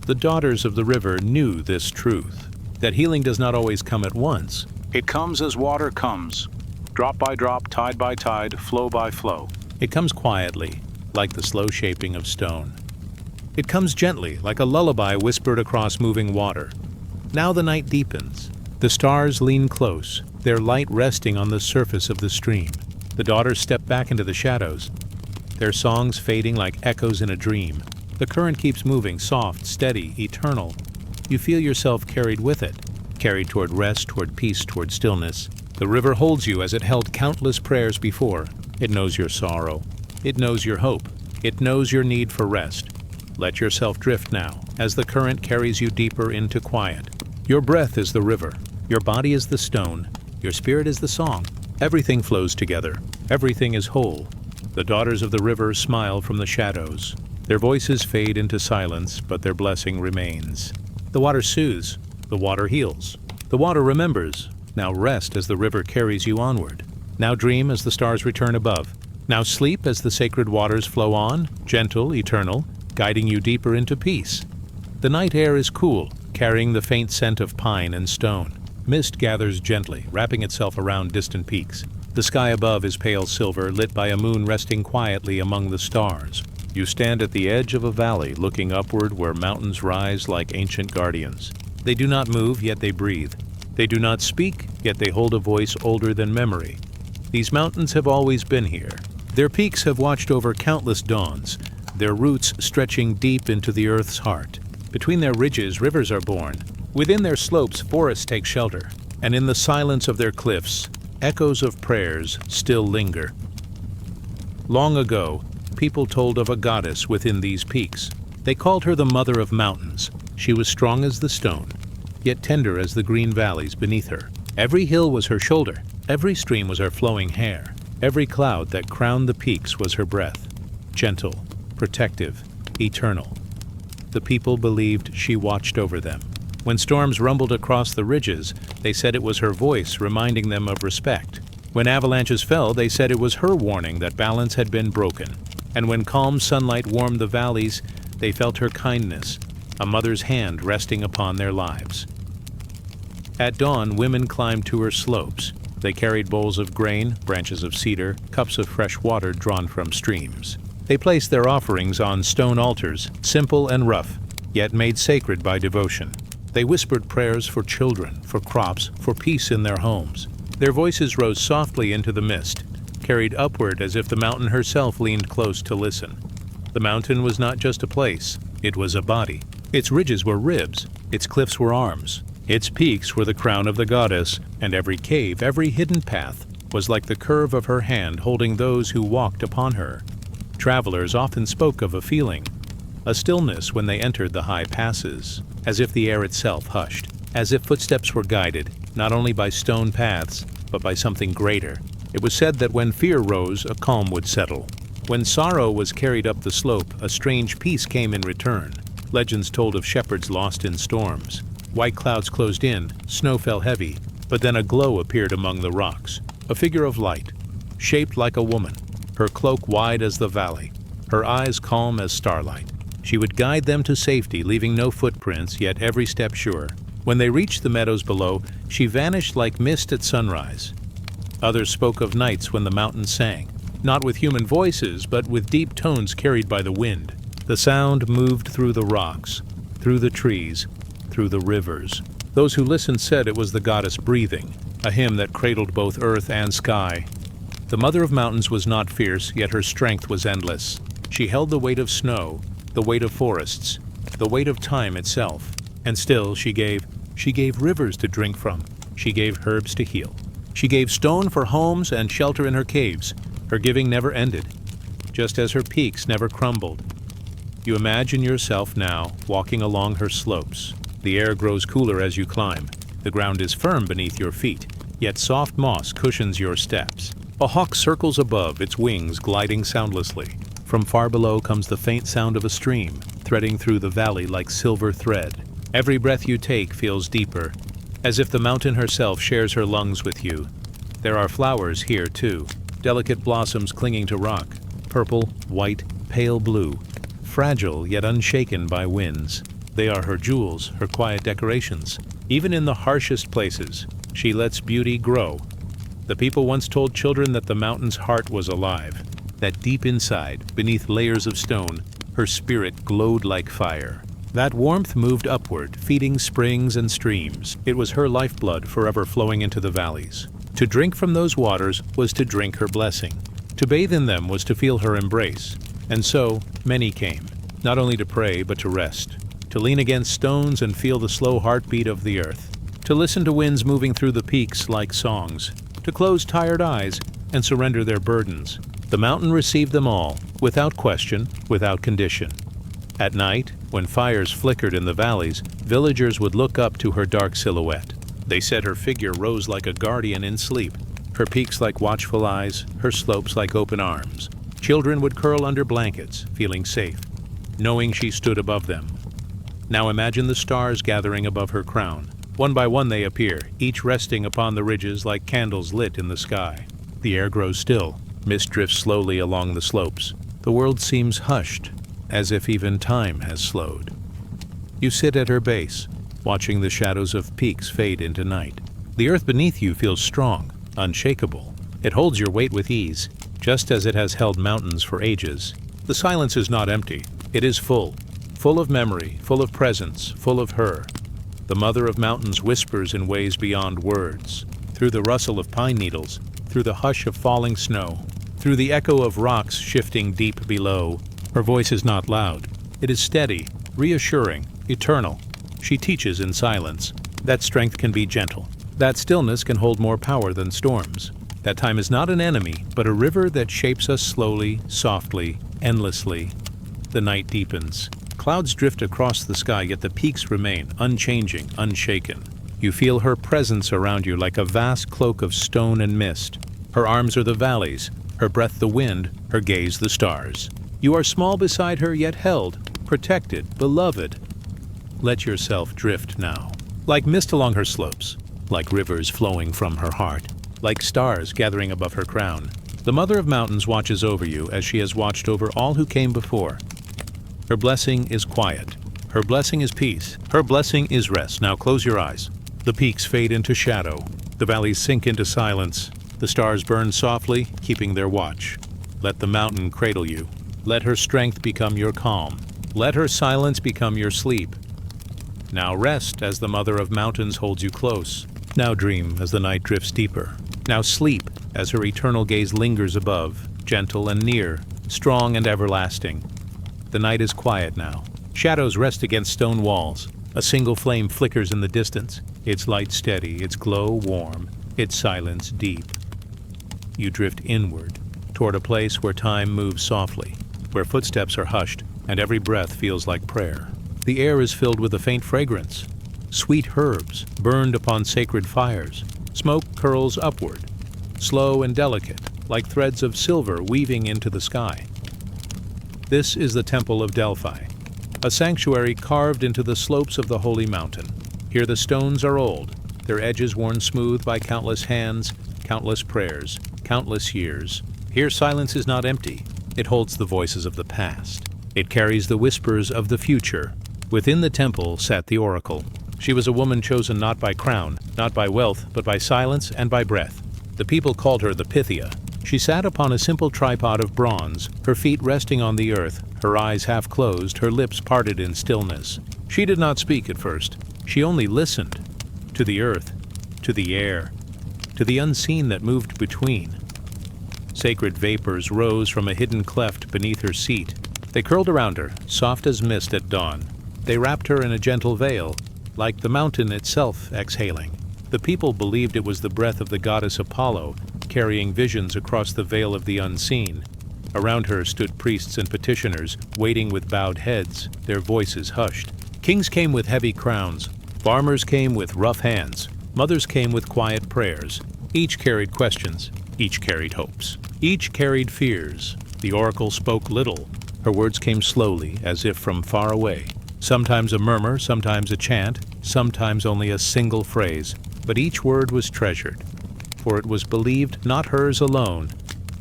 The daughters of the river knew this truth, that healing does not always come at once. It comes as water comes, drop by drop, tide by tide, flow by flow. It comes quietly, like the slow shaping of stone. It comes gently, like a lullaby whispered across moving water. Now the night deepens. The stars lean close, their light resting on the surface of the stream. The daughters step back into the shadows, their songs fading like echoes in a dream. The current keeps moving, soft, steady, eternal. You feel yourself carried with it, carried toward rest, toward peace, toward stillness. The river holds you as it held countless prayers before. It knows your sorrow. It knows your hope. It knows your need for rest. Let yourself drift now, as the current carries you deeper into quiet. Your breath is the river. Your body is the stone. Your spirit is the song. Everything flows together. Everything is whole. The daughters of the river smile from the shadows. Their voices fade into silence, but their blessing remains. The water soothes. The water heals. The water remembers. Now rest as the river carries you onward. Now dream as the stars return above. Now sleep as the sacred waters flow on, gentle, eternal, guiding you deeper into peace. The night air is cool, carrying the faint scent of pine and stone. Mist gathers gently, wrapping itself around distant peaks. The sky above is pale silver, lit by a moon resting quietly among the stars. You stand at the edge of a valley, looking upward where mountains rise like ancient guardians. They do not move, yet they breathe. They do not speak, yet they hold a voice older than memory. These mountains have always been here. Their peaks have watched over countless dawns, their roots stretching deep into the earth's heart. Between their ridges, rivers are born. Within their slopes, forests take shelter. And in the silence of their cliffs, echoes of prayers still linger. Long ago, people told of a goddess within these peaks. They called her the Mother of Mountains. She was strong as the stone, yet tender as the green valleys beneath her. Every hill was her shoulder. Every stream was her flowing hair. Every cloud that crowned the peaks was her breath. Gentle, protective, eternal. The people believed she watched over them. When storms rumbled across the ridges, they said it was her voice reminding them of respect. When avalanches fell, they said it was her warning that balance had been broken. And when calm sunlight warmed the valleys, they felt her kindness, a mother's hand resting upon their lives. At dawn, women climbed to her slopes. They carried bowls of grain, branches of cedar, cups of fresh water drawn from streams. They placed their offerings on stone altars, simple and rough, yet made sacred by devotion. They whispered prayers for children, for crops, for peace in their homes. Their voices rose softly into the mist, carried upward as if the mountain herself leaned close to listen. The mountain was not just a place, it was a body. Its ridges were ribs, its cliffs were arms, its peaks were the crown of the goddess, and every cave, every hidden path, was like the curve of her hand holding those who walked upon her. Travelers often spoke of a feeling, a stillness when they entered the high passes, as if the air itself hushed, as if footsteps were guided, not only by stone paths, but by something greater. It was said that when fear rose, a calm would settle. When sorrow was carried up the slope, a strange peace came in return. Legends told of shepherds lost in storms. White clouds closed in, snow fell heavy, but then a glow appeared among the rocks. A figure of light, shaped like a woman, her cloak wide as the valley, her eyes calm as starlight. She would guide them to safety, leaving no footprints, yet every step sure. When they reached the meadows below, she vanished like mist at sunrise. Others spoke of nights when the mountains sang, not with human voices, but with deep tones carried by the wind. The sound moved through the rocks, through the trees, through the rivers. Those who listened said it was the goddess breathing, a hymn that cradled both earth and sky. The Mother of Mountains was not fierce, yet her strength was endless. She held the weight of snow, the weight of forests, the weight of time itself. And still she gave rivers to drink from. She gave herbs to heal. She gave stone for homes and shelter in her caves. Her giving never ended, just as her peaks never crumbled. You imagine yourself now walking along her slopes. The air grows cooler as you climb. The ground is firm beneath your feet, yet soft moss cushions your steps. A hawk circles above, its wings gliding soundlessly. From far below comes the faint sound of a stream, threading through the valley like silver thread. Every breath you take feels deeper, as if the mountain herself shares her lungs with you. There are flowers here, too, delicate blossoms clinging to rock, purple, white, pale blue, fragile yet unshaken by winds. They are her jewels, her quiet decorations. Even in the harshest places, she lets beauty grow. The people once told children that the mountain's heart was alive, that deep inside, beneath layers of stone, her spirit glowed like fire. That warmth moved upward, feeding springs and streams. It was her lifeblood forever flowing into the valleys. To drink from those waters was to drink her blessing. To bathe in them was to feel her embrace. And so, many came, not only to pray but to rest, to lean against stones and feel the slow heartbeat of the earth, to listen to winds moving through the peaks like songs, to close tired eyes and surrender their burdens. The mountain received them all, without question, without condition. At night, when fires flickered in the valleys, villagers would look up to her dark silhouette. They said her figure rose like a guardian in sleep, her peaks like watchful eyes, her slopes like open arms. Children would curl under blankets, feeling safe, knowing she stood above them. Now imagine the stars gathering above her crown. One by one they appear, each resting upon the ridges like candles lit in the sky. The air grows still. Mist drifts slowly along the slopes. The world seems hushed, as if even time has slowed. You sit at her base, watching the shadows of peaks fade into night. The earth beneath you feels strong, unshakable. It holds your weight with ease, just as it has held mountains for ages. The silence is not empty. It is full of memory, full of presence, full of her. The Mother of Mountains whispers in ways beyond words, through the rustle of pine needles, through the hush of falling snow, through the echo of rocks shifting deep below. Her voice is not loud. It is steady, reassuring, eternal. She teaches in silence. That strength can be gentle. That stillness can hold more power than storms. That time is not an enemy, but a river that shapes us slowly, softly, endlessly. The night deepens. Clouds drift across the sky, yet the peaks remain, unchanging, unshaken. You feel her presence around you like a vast cloak of stone and mist. Her arms are the valleys, her breath the wind, her gaze the stars. You are small beside her, yet held, protected, beloved. Let yourself drift now. Like mist along her slopes, like rivers flowing from her heart, like stars gathering above her crown. The Mother of Mountains watches over you as she has watched over all who came before. Her blessing is quiet. Her blessing is peace. Her blessing is rest. Now close your eyes. The peaks fade into shadow. The valleys sink into silence. The stars burn softly, keeping their watch. Let the mountain cradle you. Let her strength become your calm. Let her silence become your sleep. Now rest as the Mother of Mountains holds you close. Now dream as the night drifts deeper. Now sleep as her eternal gaze lingers above, gentle and near, strong and everlasting. The night is quiet now. Shadows rest against stone walls. A single flame flickers in the distance, its light steady, its glow warm, its silence deep. You drift inward, toward a place where time moves softly, where footsteps are hushed, and every breath feels like prayer. The air is filled with a faint fragrance. Sweet herbs, burned upon sacred fires. Smoke curls upward, slow and delicate, like threads of silver weaving into the sky. This is the Temple of Delphi, a sanctuary carved into the slopes of the holy mountain. Here the stones are old, their edges worn smooth by countless hands, countless prayers, countless years. Here silence is not empty. It holds the voices of the past. It carries the whispers of the future. Within the temple sat the oracle. She was a woman chosen not by crown, not by wealth, but by silence and by breath. The people called her the Pythia. She sat upon a simple tripod of bronze, her feet resting on the earth, her eyes half closed, her lips parted in stillness. She did not speak at first. She only listened. To the earth, to the air, to the unseen that moved between. Sacred vapors rose from a hidden cleft beneath her seat. They curled around her, soft as mist at dawn. They wrapped her in a gentle veil, like the mountain itself exhaling. The people believed it was the breath of the goddess Apollo, carrying visions across the veil of the unseen. Around her stood priests and petitioners, waiting with bowed heads, their voices hushed. Kings came with heavy crowns. Farmers came with rough hands. Mothers came with quiet prayers. Each carried questions. Each carried hopes. Each carried fears. The oracle spoke little. Her words came slowly, as if from far away. Sometimes a murmur, sometimes a chant, sometimes only a single phrase. But each word was treasured, for it was believed not hers alone,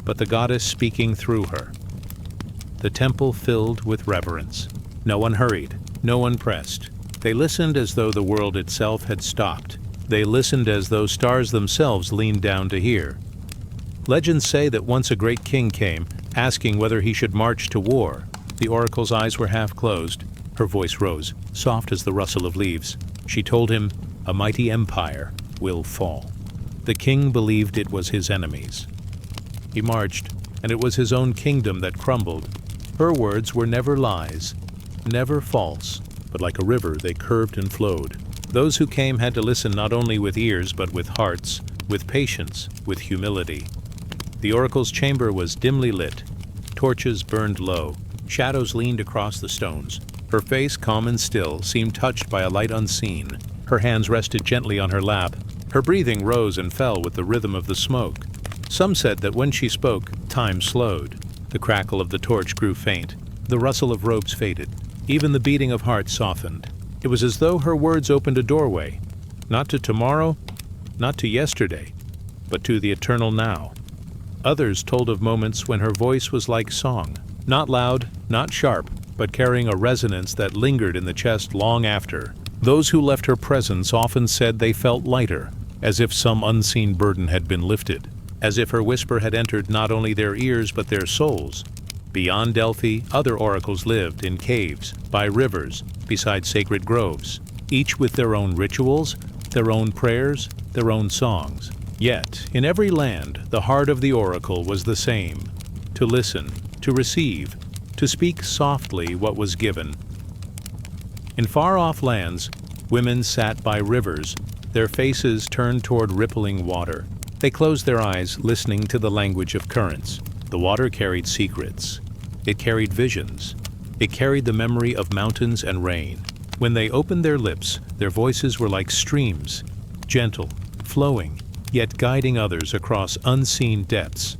but the goddess speaking through her. The temple filled with reverence. No one hurried. No one pressed. They listened as though the world itself had stopped. They listened as though stars themselves leaned down to hear. Legends say that once a great king came, asking whether he should march to war. The oracle's eyes were half closed. Her voice rose, soft as the rustle of leaves. She told him, "A mighty empire will fall." The king believed it was his enemies. He marched, and it was his own kingdom that crumbled. Her words were never lies, never false, but like a river they curved and flowed. Those who came had to listen not only with ears but with hearts, with patience, with humility. The oracle's chamber was dimly lit. Torches burned low. Shadows leaned across the stones. Her face, calm and still, seemed touched by a light unseen. Her hands rested gently on her lap. Her breathing rose and fell with the rhythm of the smoke. Some said that when she spoke, time slowed. The crackle of the torch grew faint. The rustle of robes faded. Even the beating of hearts softened. It was as though her words opened a doorway, not to tomorrow, not to yesterday, but to the eternal now. Others told of moments when her voice was like song, not loud, not sharp, but carrying a resonance that lingered in the chest long after. Those who left her presence often said they felt lighter, as if some unseen burden had been lifted, as if her whisper had entered not only their ears but their souls. Beyond Delphi, other oracles lived in caves, by rivers, beside sacred groves, each with their own rituals, their own prayers, their own songs. Yet, in every land, the heart of the oracle was the same: to listen, to receive, to speak softly what was given. In far-off lands, women sat by rivers, their faces turned toward rippling water. They closed their eyes, listening to the language of currents. The water carried secrets. It carried visions. It carried the memory of mountains and rain. When they opened their lips, their voices were like streams, gentle, flowing, yet guiding others across unseen depths.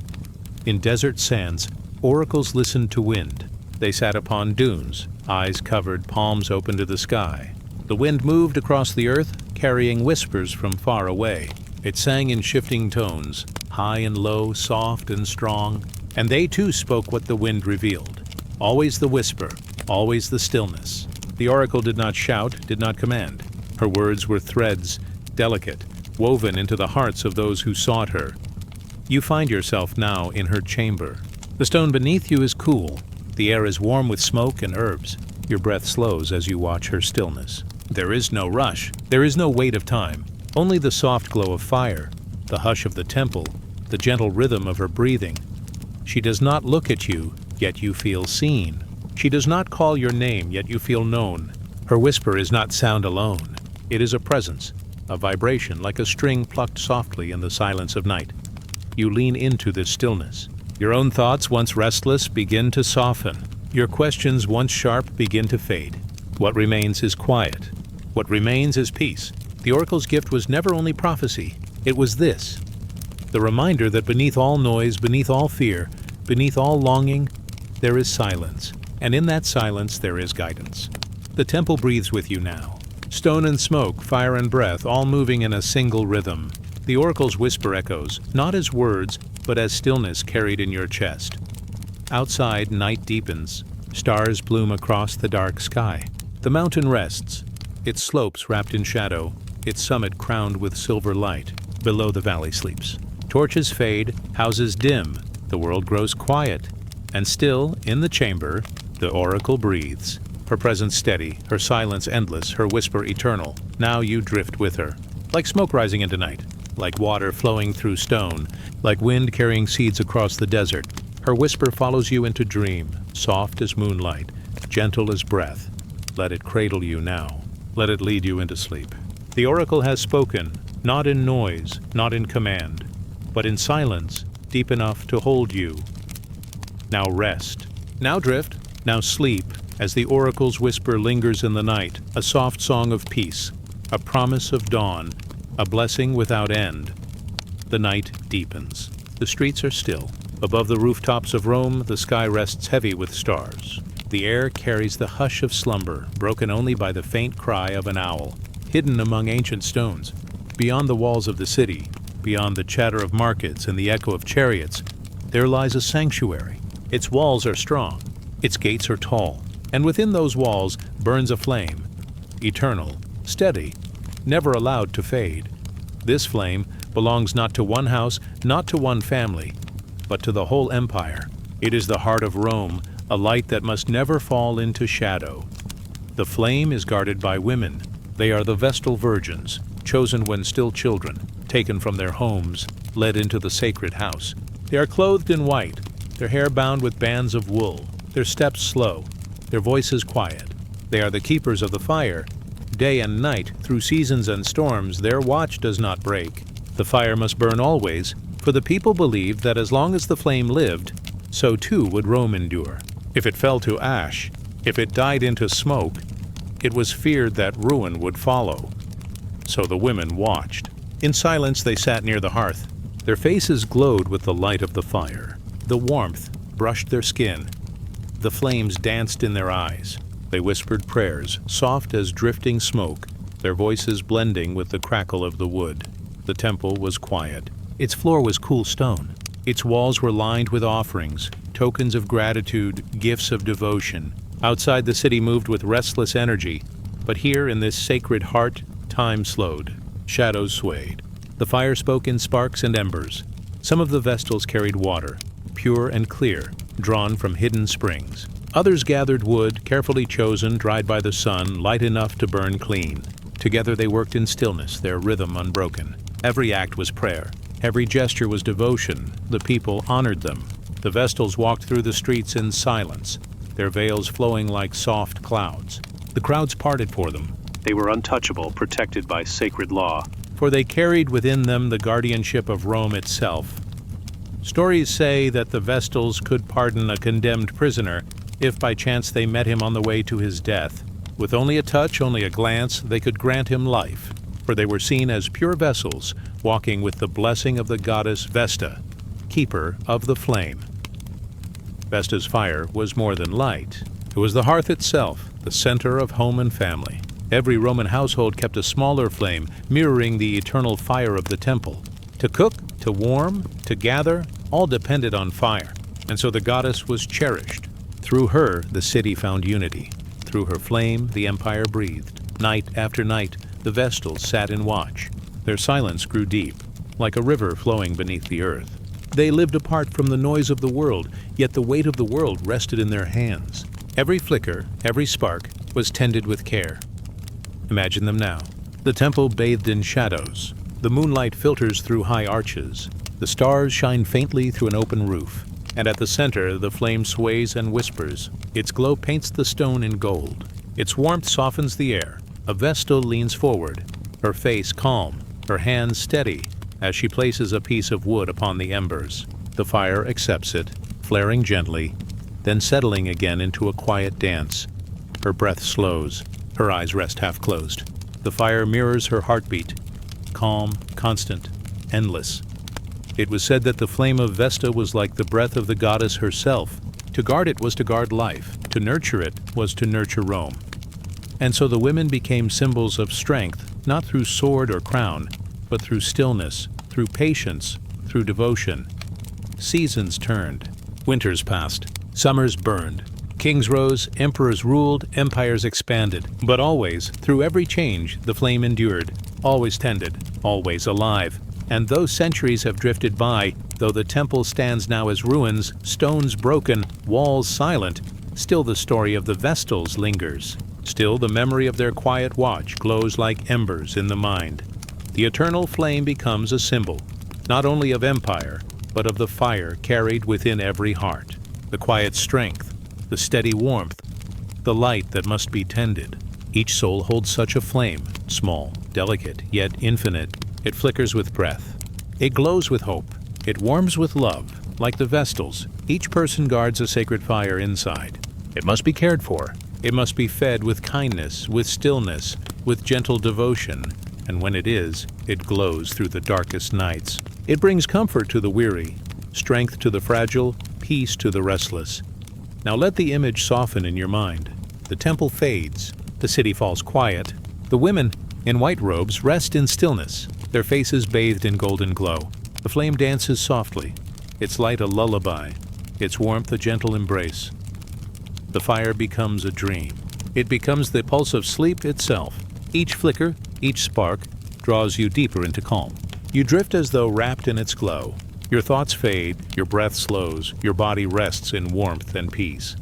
In desert sands, oracles listened to wind. They sat upon dunes, eyes covered, palms open to the sky. The wind moved across the earth, carrying whispers from far away. It sang in shifting tones, high and low, soft and strong, and they too spoke what the wind revealed. Always the whisper, always the stillness. The oracle did not shout, did not command. Her words were threads, delicate, woven into the hearts of those who sought her. You find yourself now in her chamber. The stone beneath you is cool. The air is warm with smoke and herbs. Your breath slows as you watch her stillness. There is no rush. There is no weight of time. Only the soft glow of fire, the hush of the temple, the gentle rhythm of her breathing. She does not look at you, yet you feel seen. She does not call your name, yet you feel known. Her whisper is not sound alone. It is a presence, a vibration like a string plucked softly in the silence of night. You lean into this stillness. Your own thoughts, once restless, begin to soften. Your questions, once sharp, begin to fade. What remains is quiet. What remains is peace. The oracle's gift was never only prophecy. It was this: the reminder that beneath all noise, beneath all fear, beneath all longing, there is silence. And in that silence there is guidance. The temple breathes with you now. Stone and smoke, fire and breath, all moving in a single rhythm. The oracle's whisper echoes, not as words, but as stillness carried in your chest. Outside, night deepens. Stars bloom across the dark sky. The mountain rests, its slopes wrapped in shadow, its summit crowned with silver light. Below the valley sleeps. Torches fade, houses dim, the world grows quiet. And still, in the chamber, the oracle breathes. Her presence steady, her silence endless, her whisper eternal. Now you drift with her. Like smoke rising into night, like water flowing through stone, like wind carrying seeds across the desert. Her whisper follows you into dream, soft as moonlight, gentle as breath. Let it cradle you now. Let it lead you into sleep. The oracle has spoken, not in noise, not in command, but in silence, deep enough to hold you. Now rest. Now drift. Now sleep, as the oracle's whisper lingers in the night, a soft song of peace, a promise of dawn, a blessing without end. The night deepens. The streets are still. Above the rooftops of Rome, the sky rests heavy with stars. The air carries the hush of slumber, broken only by the faint cry of an owl. Hidden among ancient stones, beyond the walls of the city, beyond the chatter of markets and the echo of chariots, there lies a sanctuary. Its walls are strong, its gates are tall, and within those walls burns a flame, eternal, steady, never allowed to fade. This flame belongs not to one house, not to one family, but to the whole empire. It is the heart of Rome, a light that must never fall into shadow. The flame is guarded by women. They are the Vestal virgins, chosen when still children, taken from their homes, led into the sacred house. They are clothed in white, their hair bound with bands of wool, their steps slow, their voices quiet. They are the keepers of the fire. Day and night, through seasons and storms, their watch does not break. The fire must burn always, for the people believed that as long as the flame lived, so too would Rome endure. If it fell to ash, if it died into smoke, it was feared that ruin would follow. So the women watched. In silence they sat near the hearth. Their faces glowed with the light of the fire. The warmth brushed their skin. The flames danced in their eyes. They whispered prayers, soft as drifting smoke, their voices blending with the crackle of the wood. The temple was quiet. Its floor was cool stone. Its walls were lined with offerings, tokens of gratitude, gifts of devotion. Outside the city moved with restless energy, but here in this sacred heart, time slowed. Shadows swayed. The fire spoke in sparks and embers. Some of the Vestals carried water, pure and clear, drawn from hidden springs. Others gathered wood, carefully chosen, dried by the sun, light enough to burn clean. Together they worked in stillness, their rhythm unbroken. Every act was prayer. Every gesture was devotion. The people honored them. The Vestals walked through the streets in silence, their veils flowing like soft clouds. The crowds parted for them. They were untouchable, protected by sacred law, for they carried within them the guardianship of Rome itself. Stories say that the Vestals could pardon a condemned prisoner if by chance they met him on the way to his death. With only a touch, only a glance, they could grant him life, for they were seen as pure vessels, walking with the blessing of the goddess Vesta, keeper of the flame. Vesta's fire was more than light. It was the hearth itself, the center of home and family. Every Roman household kept a smaller flame, mirroring the eternal fire of the temple. To cook, to warm, to gather, all depended on fire, and so the goddess was cherished. Through her, the city found unity. Through her flame, the empire breathed. Night after night, the Vestals sat in watch. Their silence grew deep, like a river flowing beneath the earth. They lived apart from the noise of the world, yet the weight of the world rested in their hands. Every flicker, every spark, was tended with care. Imagine them now. The temple bathed in shadows. The moonlight filters through high arches. The stars shine faintly through an open roof. And at the center, the flame sways and whispers. Its glow paints the stone in gold. Its warmth softens the air. A Vestal leans forward, her face calm, her hands steady, as she places a piece of wood upon the embers. The fire accepts it, flaring gently, then settling again into a quiet dance. Her breath slows. Her eyes rest half closed. The fire mirrors her heartbeat, calm, constant, endless. It was said that the flame of Vesta was like the breath of the goddess herself. To guard it was to guard life. To nurture it was to nurture Rome. And so the women became symbols of strength, not through sword or crown, but through stillness, through patience, through devotion. Seasons turned. Winters passed. Summers burned. Kings rose, emperors ruled, empires expanded. But always, through every change, the flame endured, always tended, always alive. And though centuries have drifted by, though the temple stands now as ruins, stones broken, walls silent, still the story of the Vestals lingers. Still the memory of their quiet watch glows like embers in the mind. The eternal flame becomes a symbol, not only of empire, but of the fire carried within every heart. The quiet strength, the steady warmth, the light that must be tended. Each soul holds such a flame, small, delicate, yet infinite. It flickers with breath. It glows with hope. It warms with love. Like the Vestals, each person guards a sacred fire inside. It must be cared for. It must be fed with kindness, with stillness, with gentle devotion. And when it is, it glows through the darkest nights. It brings comfort to the weary, strength to the fragile, peace to the restless. Now let the image soften in your mind. The temple fades. The city falls quiet. The women, in white robes, rest in stillness, their faces bathed in golden glow. The flame dances softly, its light a lullaby, its warmth a gentle embrace. The fire becomes a dream. It becomes the pulse of sleep itself. Each flicker, each spark, draws you deeper into calm. You drift as though wrapped in its glow. Your thoughts fade, your breath slows, your body rests in warmth and peace.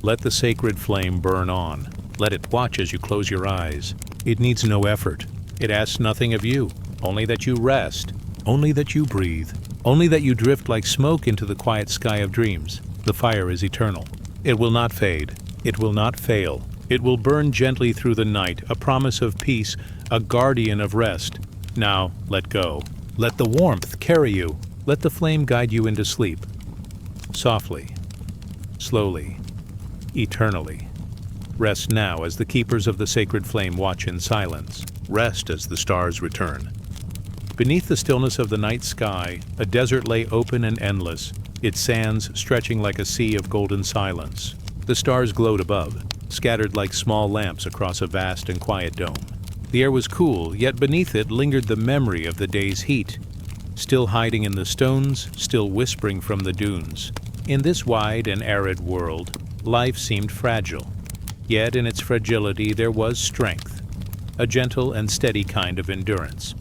Let the sacred flame burn on. Let it watch as you close your eyes. It needs no effort. It asks nothing of you, only that you rest, only that you breathe, only that you drift like smoke into the quiet sky of dreams. The fire is eternal. It will not fade. It will not fail. It will burn gently through the night, a promise of peace, a guardian of rest. Now, let go. Let the warmth carry you. Let the flame guide you into sleep. Softly, slowly, eternally. Rest now as the keepers of the sacred flame watch in silence. Rest as the stars return. Beneath the stillness of the night sky, a desert lay open and endless, its sands stretching like a sea of golden silence. The stars glowed above, scattered like small lamps across a vast and quiet dome. The air was cool, yet beneath it lingered the memory of the day's heat, still hiding in the stones, still whispering from the dunes. In this wide and arid world, life seemed fragile. Yet in its fragility there was strength, a gentle and steady kind of endurance.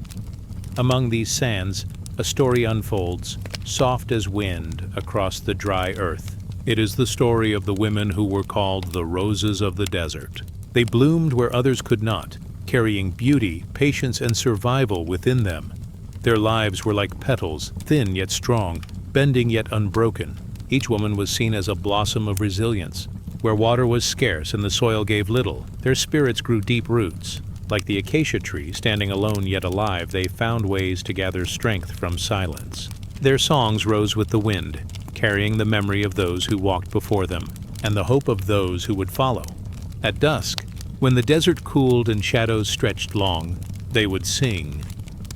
Among these sands, a story unfolds, soft as wind, across the dry earth. It is the story of the women who were called the roses of the desert. They bloomed where others could not, carrying beauty, patience, and survival within them. Their lives were like petals, thin yet strong, bending yet unbroken. Each woman was seen as a blossom of resilience. Where water was scarce and the soil gave little, their spirits grew deep roots. Like the acacia tree, standing alone yet alive, they found ways to gather strength from silence. Their songs rose with the wind, carrying the memory of those who walked before them, and the hope of those who would follow. At dusk, when the desert cooled and shadows stretched long, they would sing.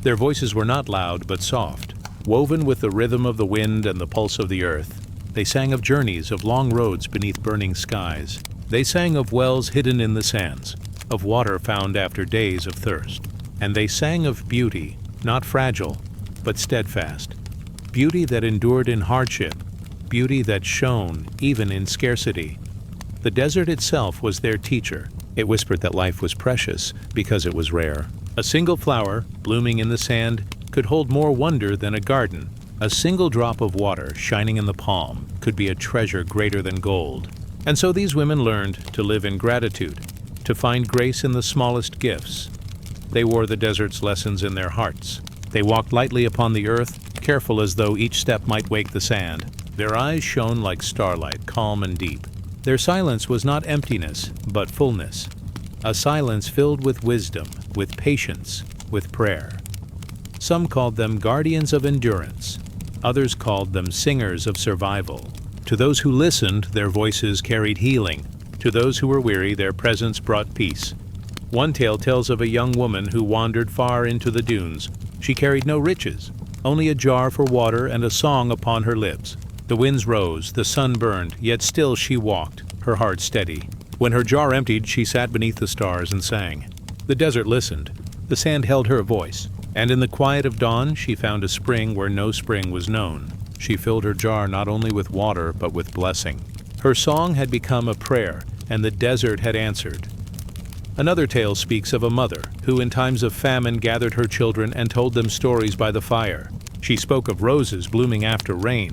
Their voices were not loud but soft, woven with the rhythm of the wind and the pulse of the earth. They sang of journeys, of long roads beneath burning skies. They sang of wells hidden in the sands, of water found after days of thirst. And they sang of beauty, not fragile, but steadfast. Beauty that endured in hardship, beauty that shone even in scarcity. The desert itself was their teacher. It whispered that life was precious because it was rare. A single flower, blooming in the sand, could hold more wonder than a garden. A single drop of water shining in the palm could be a treasure greater than gold. And so these women learned to live in gratitude, to find grace in the smallest gifts. They wore the desert's lessons in their hearts. They walked lightly upon the earth, careful as though each step might wake the sand. Their eyes shone like starlight, calm and deep. Their silence was not emptiness, but fullness. A silence filled with wisdom, with patience, with prayer. Some called them guardians of endurance. Others called them singers of survival. To those who listened, their voices carried healing. To those who were weary, their presence brought peace. One tale tells of a young woman who wandered far into the dunes. She carried no riches, only a jar for water and a song upon her lips. The winds rose, the sun burned, yet still she walked, her heart steady. When her jar emptied, she sat beneath the stars and sang. The desert listened. The sand held her voice. And in the quiet of dawn, she found a spring where no spring was known. She filled her jar not only with water, but with blessing. Her song had become a prayer, and the desert had answered. Another tale speaks of a mother who in times of famine gathered her children and told them stories by the fire. She spoke of roses blooming after rain,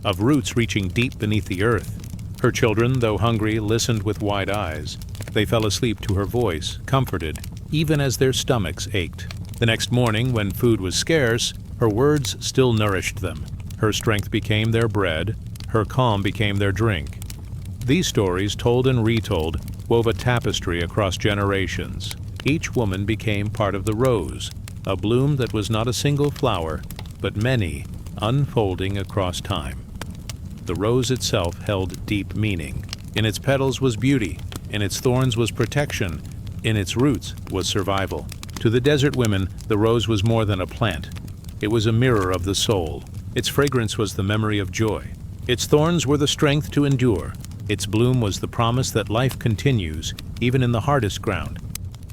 of roots reaching deep beneath the earth. Her children, though hungry, listened with wide eyes. They fell asleep to her voice, comforted, even as their stomachs ached. The next morning, when food was scarce, her words still nourished them. Her strength became their bread, her calm became their drink. These stories, told and retold, wove a tapestry across generations. Each woman became part of the rose, a bloom that was not a single flower, but many, unfolding across time. The rose itself held deep meaning. In its petals was beauty, in its thorns was protection, in its roots was survival. To the desert women, the rose was more than a plant. It was a mirror of the soul. Its fragrance was the memory of joy. Its thorns were the strength to endure. Its bloom was the promise that life continues, even in the hardest ground.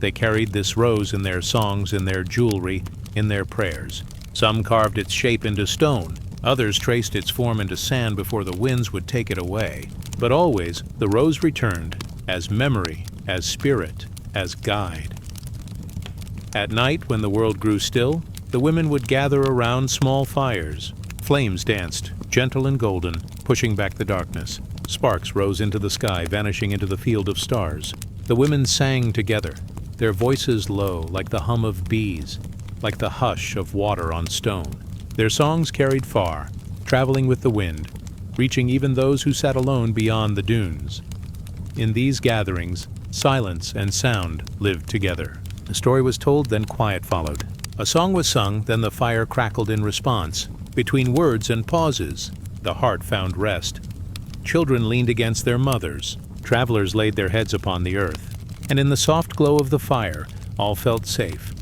They carried this rose in their songs, in their jewelry, in their prayers. Some carved its shape into stone. Others traced its form into sand before the winds would take it away. But always, the rose returned, as memory, as spirit, as guide. At night, when the world grew still, the women would gather around small fires. Flames danced, gentle and golden, pushing back the darkness. Sparks rose into the sky, vanishing into the field of stars. The women sang together, their voices low, like the hum of bees, like the hush of water on stone. Their songs carried far, traveling with the wind, reaching even those who sat alone beyond the dunes. In these gatherings, silence and sound lived together. A story was told, then quiet followed. A song was sung, then the fire crackled in response. Between words and pauses, the heart found rest. Children leaned against their mothers. Travelers laid their heads upon the earth. And in the soft glow of the fire, all felt safe.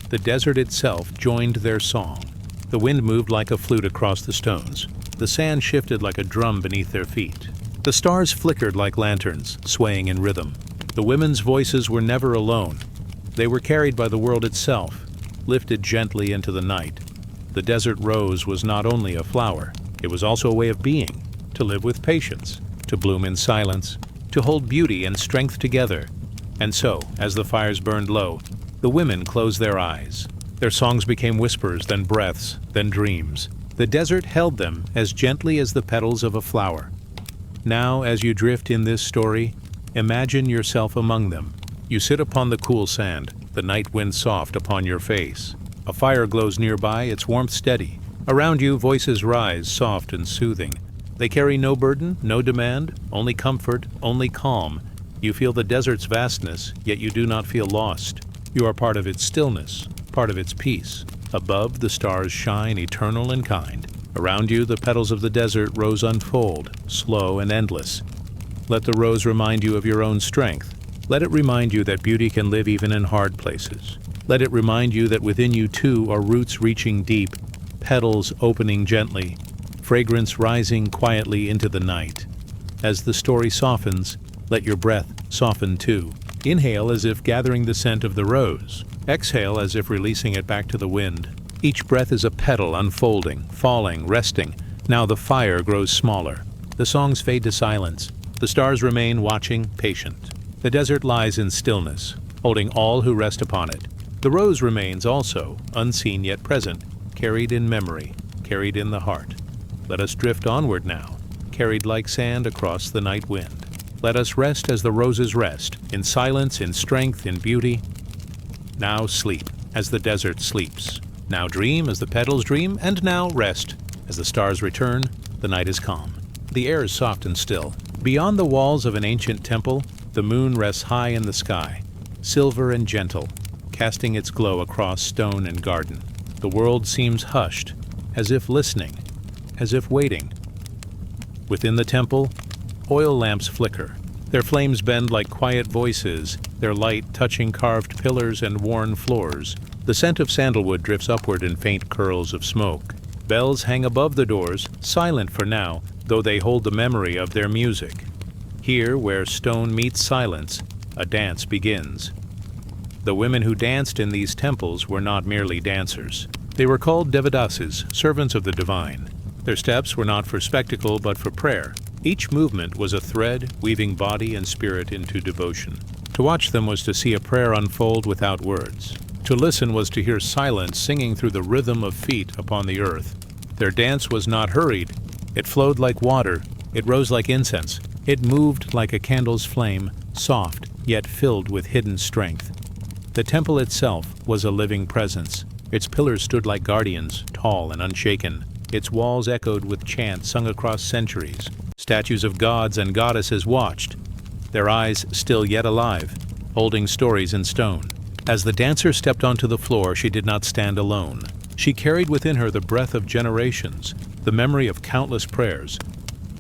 The desert itself joined their song. The wind moved like a flute across the stones. The sand shifted like a drum beneath their feet. The stars flickered like lanterns, swaying in rhythm. The women's voices were never alone. They were carried by the world itself, lifted gently into the night. The desert rose was not only a flower, it was also a way of being, to live with patience, to bloom in silence, to hold beauty and strength together. And so, as the fires burned low, the women closed their eyes. Their songs became whispers, then breaths, then dreams. The desert held them as gently as the petals of a flower. Now, as you drift in this story, imagine yourself among them. You sit upon the cool sand, the night wind soft upon your face. A fire glows nearby, its warmth steady. Around you, voices rise, soft and soothing. They carry no burden, no demand, only comfort, only calm. You feel the desert's vastness, yet you do not feel lost. You are part of its stillness, part of its peace. Above, the stars shine, eternal and kind. Around you, the petals of the desert rose unfold, slow and endless. Let the rose remind you of your own strength. Let it remind you that beauty can live even in hard places. Let it remind you that within you too are roots reaching deep, petals opening gently, fragrance rising quietly into the night. As the story softens, let your breath soften too. Inhale as if gathering the scent of the rose. Exhale as if releasing it back to the wind. Each breath is a petal unfolding, falling, resting. Now the fire grows smaller. The songs fade to silence. The stars remain watching, patient. The desert lies in stillness, holding all who rest upon it. The rose remains also, unseen yet present, carried in memory, carried in the heart. Let us drift onward now, carried like sand across the night wind. Let us rest as the roses rest, in silence, in strength, in beauty. Now sleep, as the desert sleeps. Now dream, as the petals dream, and now rest. As the stars return, the night is calm. The air is soft and still. Beyond the walls of an ancient temple, the moon rests high in the sky, silver and gentle, casting its glow across stone and garden. The world seems hushed, as if listening, as if waiting. Within the temple, oil lamps flicker. Their flames bend like quiet voices, their light touching carved pillars and worn floors. The scent of sandalwood drifts upward in faint curls of smoke. Bells hang above the doors, silent for now, though they hold the memory of their music. Here, where stone meets silence, a dance begins. The women who danced in these temples were not merely dancers. They were called Devadasis, servants of the divine. Their steps were not for spectacle but for prayer. Each movement was a thread weaving body and spirit into devotion. To watch them was to see a prayer unfold without words. To listen was to hear silence singing through the rhythm of feet upon the earth. Their dance was not hurried. It flowed like water. It rose like incense. It moved like a candle's flame, soft, yet filled with hidden strength. The temple itself was a living presence. Its pillars stood like guardians, tall and unshaken. Its walls echoed with chant sung across centuries. Statues of gods and goddesses watched, their eyes still yet alive, holding stories in stone. As the dancer stepped onto the floor, she did not stand alone. She carried within her the breath of generations, the memory of countless prayers.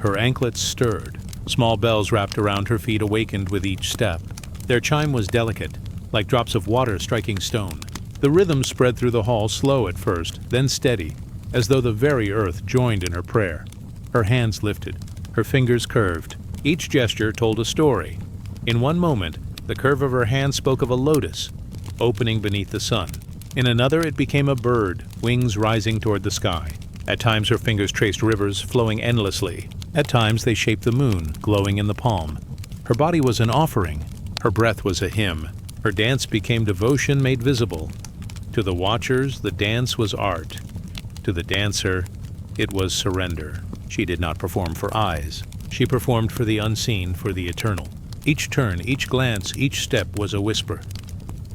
Her anklets stirred. Small bells wrapped around her feet awakened with each step. Their chime was delicate, like drops of water striking stone. The rhythm spread through the hall, slow at first, then steady, as though the very earth joined in her prayer. Her hands lifted, her fingers curved. Each gesture told a story. In one moment, the curve of her hand spoke of a lotus, opening beneath the sun. In another, it became a bird, wings rising toward the sky. At times, her fingers traced rivers flowing endlessly. At times, they shaped the moon, glowing in the palm. Her body was an offering. Her breath was a hymn. Her dance became devotion made visible. To the watchers, the dance was art. To the dancer, it was surrender. She did not perform for eyes. She performed for the unseen, for the eternal. Each turn, each glance, each step was a whisper.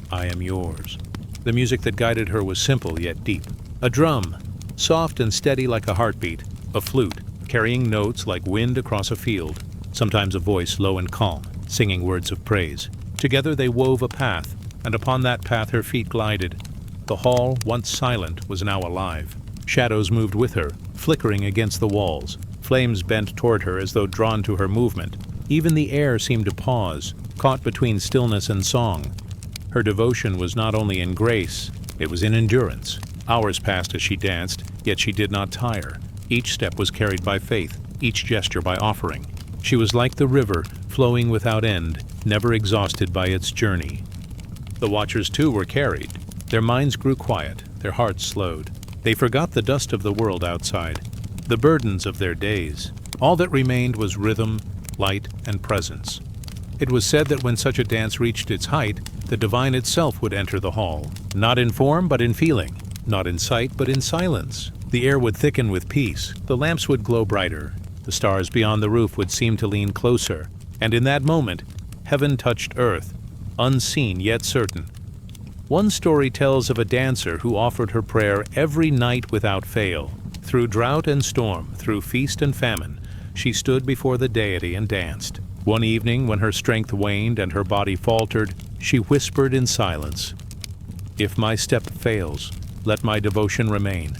I am yours. The music that guided her was simple yet deep. A drum, soft and steady like a heartbeat. A flute, carrying notes like wind across a field. Sometimes a voice low and calm, singing words of praise. Together they wove a path, and upon that path her feet glided. The hall, once silent, was now alive. Shadows moved with her, flickering against the walls. Flames bent toward her as though drawn to her movement. Even the air seemed to pause, caught between stillness and song. Her devotion was not only in grace, it was in endurance. Hours passed as she danced, yet she did not tire. Each step was carried by faith, each gesture by offering. She was like the river, flowing without end, never exhausted by its journey. The watchers too were carried. Their minds grew quiet, their hearts slowed. They forgot the dust of the world outside, the burdens of their days. All that remained was rhythm, light, and presence. It was said that when such a dance reached its height, the divine itself would enter the hall, not in form but in feeling, not in sight but in silence. The air would thicken with peace, the lamps would glow brighter, the stars beyond the roof would seem to lean closer, and in that moment, heaven touched earth, unseen yet certain. One story tells of a dancer who offered her prayer every night without fail. Through drought and storm, through feast and famine, she stood before the deity and danced. One evening, when her strength waned and her body faltered, she whispered in silence, "If my step fails, let my devotion remain."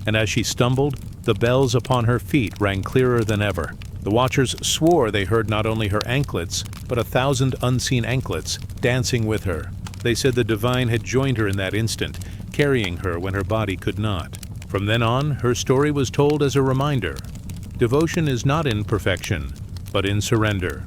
And as she stumbled, the bells upon her feet rang clearer than ever. The watchers swore they heard not only her anklets, but 1,000 unseen anklets dancing with her. They said the divine had joined her in that instant, carrying her when her body could not. From then on, her story was told as a reminder. Devotion is not in perfection, but in surrender.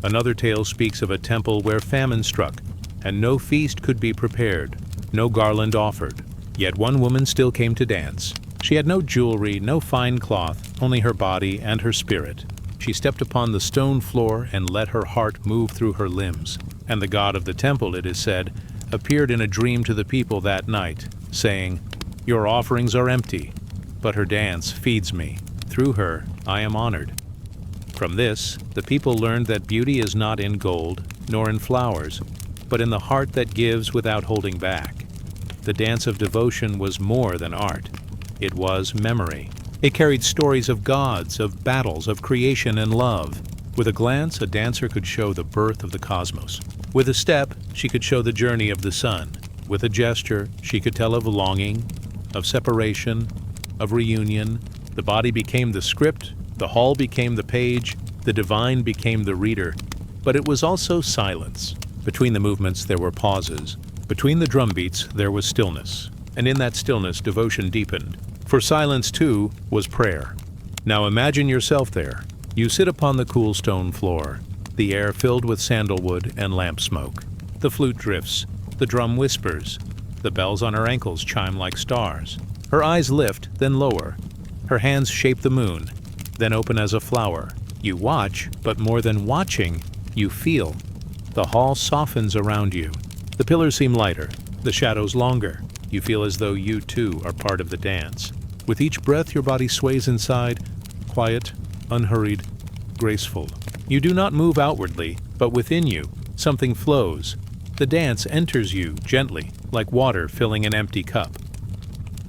Another tale speaks of a temple where famine struck, and no feast could be prepared, no garland offered. Yet one woman still came to dance. She had no jewelry, no fine cloth, only her body and her spirit. She stepped upon the stone floor and let her heart move through her limbs. And the god of the temple, it is said, appeared in a dream to the people that night, saying, "Your offerings are empty, but her dance feeds me. Through her, I am honored." From this, the people learned that beauty is not in gold, nor in flowers, but in the heart that gives without holding back. The dance of devotion was more than art. It was memory. It carried stories of gods, of battles, of creation and love. With a glance, a dancer could show the birth of the cosmos. With a step, she could show the journey of the sun. With a gesture, she could tell of longing, of separation, of reunion. The body became the script, the hall became the page, the divine became the reader. But it was also silence. Between the movements there were pauses. Between the drum beats there was stillness. And in that stillness devotion deepened. For silence, too, was prayer. Now imagine yourself there. You sit upon the cool stone floor, the air filled with sandalwood and lamp smoke. The flute drifts, the drum whispers, the bells on her ankles chime like stars. Her eyes lift, then lower. Her hands shape the moon. then open as a flower. You watch, but more than watching, you feel. The hall softens around you. The pillars seem lighter, the shadows longer. You feel as though you too are part of the dance. With each breath your body sways inside, quiet, unhurried, graceful. You do not move outwardly, but within you, something flows. The dance enters you gently, like water filling an empty cup.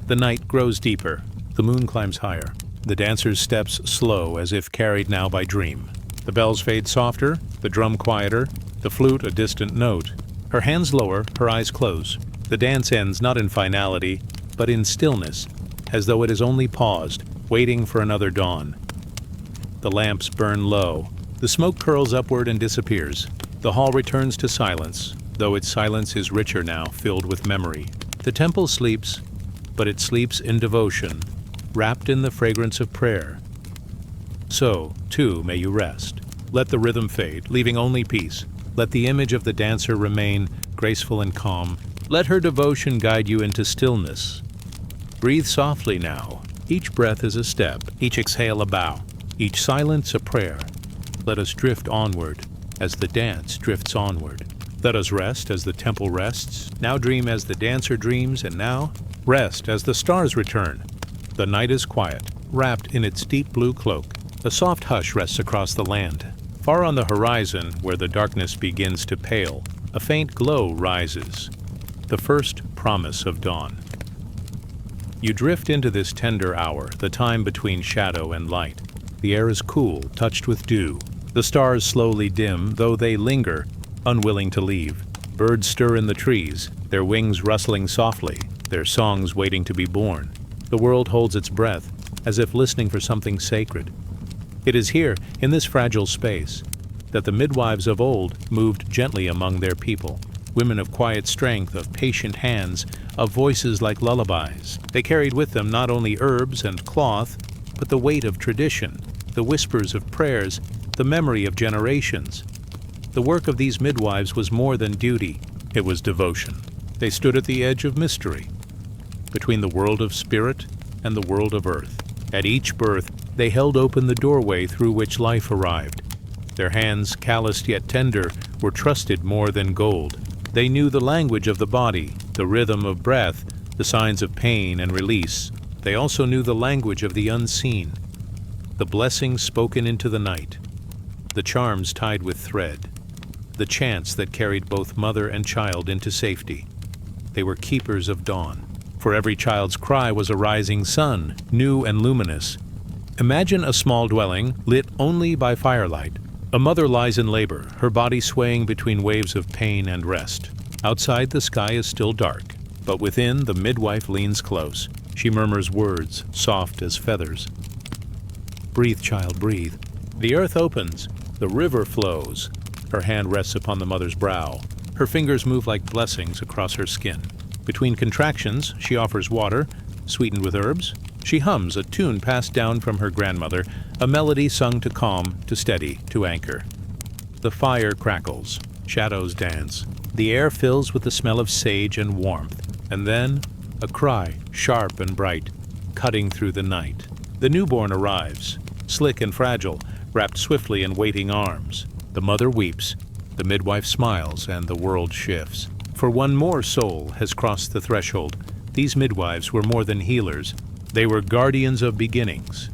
The night grows deeper. The moon climbs higher. The dancer's steps slow, as if carried now by dream. The bells fade softer, the drum quieter, the flute a distant note. Her hands lower, her eyes close. The dance ends not in finality, but in stillness, as though it has only paused, waiting for another dawn. The lamps burn low. The smoke curls upward and disappears. The hall returns to silence, though its silence is richer now, filled with memory. The temple sleeps, but it sleeps in devotion, wrapped in the fragrance of prayer. So, too, may you rest. Let the rhythm fade, leaving only peace. Let the image of the dancer remain graceful and calm. Let her devotion guide you into stillness. Breathe softly now. Each breath is a step, each exhale a bow, each silence a prayer. Let us drift onward as the dance drifts onward. Let us rest as the temple rests, now dream as the dancer dreams, and now rest as the stars return. The night is quiet, wrapped in its deep blue cloak. A soft hush rests across the land. Far on the horizon, where the darkness begins to pale, a faint glow rises, the first promise of dawn. You drift into this tender hour, the time between shadow and light. The air is cool, touched with dew. The stars slowly dim, though they linger, unwilling to leave. Birds stir in the trees, their wings rustling softly, their songs waiting to be born. The world holds its breath, as if listening for something sacred. It is here, in this fragile space, that the midwives of old moved gently among their people. Women of quiet strength, of patient hands, of voices like lullabies. They carried with them not only herbs and cloth, but the weight of tradition, the whispers of prayers, the memory of generations. The work of these midwives was more than duty, it was devotion. They stood at the edge of mystery, between the world of spirit and the world of earth. At each birth, they held open the doorway through which life arrived. Their hands, calloused yet tender, were trusted more than gold. They knew the language of the body, the rhythm of breath, the signs of pain and release. They also knew the language of the unseen, the blessings spoken into the night, the charms tied with thread, the chants that carried both mother and child into safety. They were keepers of dawn. For every child's cry was a rising sun, new and luminous. Imagine a small dwelling lit only by firelight. A mother lies in labor, her body swaying between waves of pain and rest. Outside, the sky is still dark, but within, the midwife leans close. She murmurs words, soft as feathers. Breathe, child, breathe. The earth opens, the river flows. Her hand rests upon the mother's brow. Her fingers move like blessings across her skin. Between contractions, she offers water, sweetened with herbs. She hums a tune passed down from her grandmother, a melody sung to calm, to steady, to anchor. The fire crackles, shadows dance. The air fills with the smell of sage and warmth. And then, a cry, sharp and bright, cutting through the night. The newborn arrives, slick and fragile, wrapped swiftly in waiting arms. The mother weeps, the midwife smiles, and the world shifts. For one more soul has crossed the threshold. These midwives were more than healers. They were guardians of beginnings.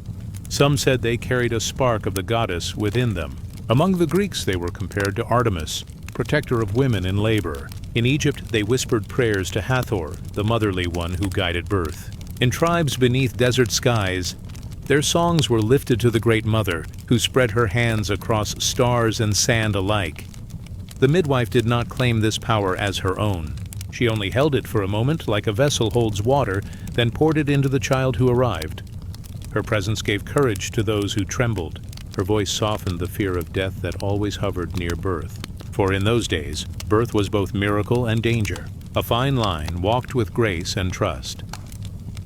Some said they carried a spark of the goddess within them. Among the Greeks they were compared to Artemis, protector of women in labor. In Egypt they whispered prayers to Hathor, the motherly one who guided birth. In tribes beneath desert skies, their songs were lifted to the Great Mother, who spread her hands across stars and sand alike. The midwife did not claim this power as her own. She only held it for a moment like a vessel holds water, then poured it into the child who arrived. Her presence gave courage to those who trembled. Her voice softened the fear of death that always hovered near birth. For in those days, birth was both miracle and danger, a fine line walked with grace and trust.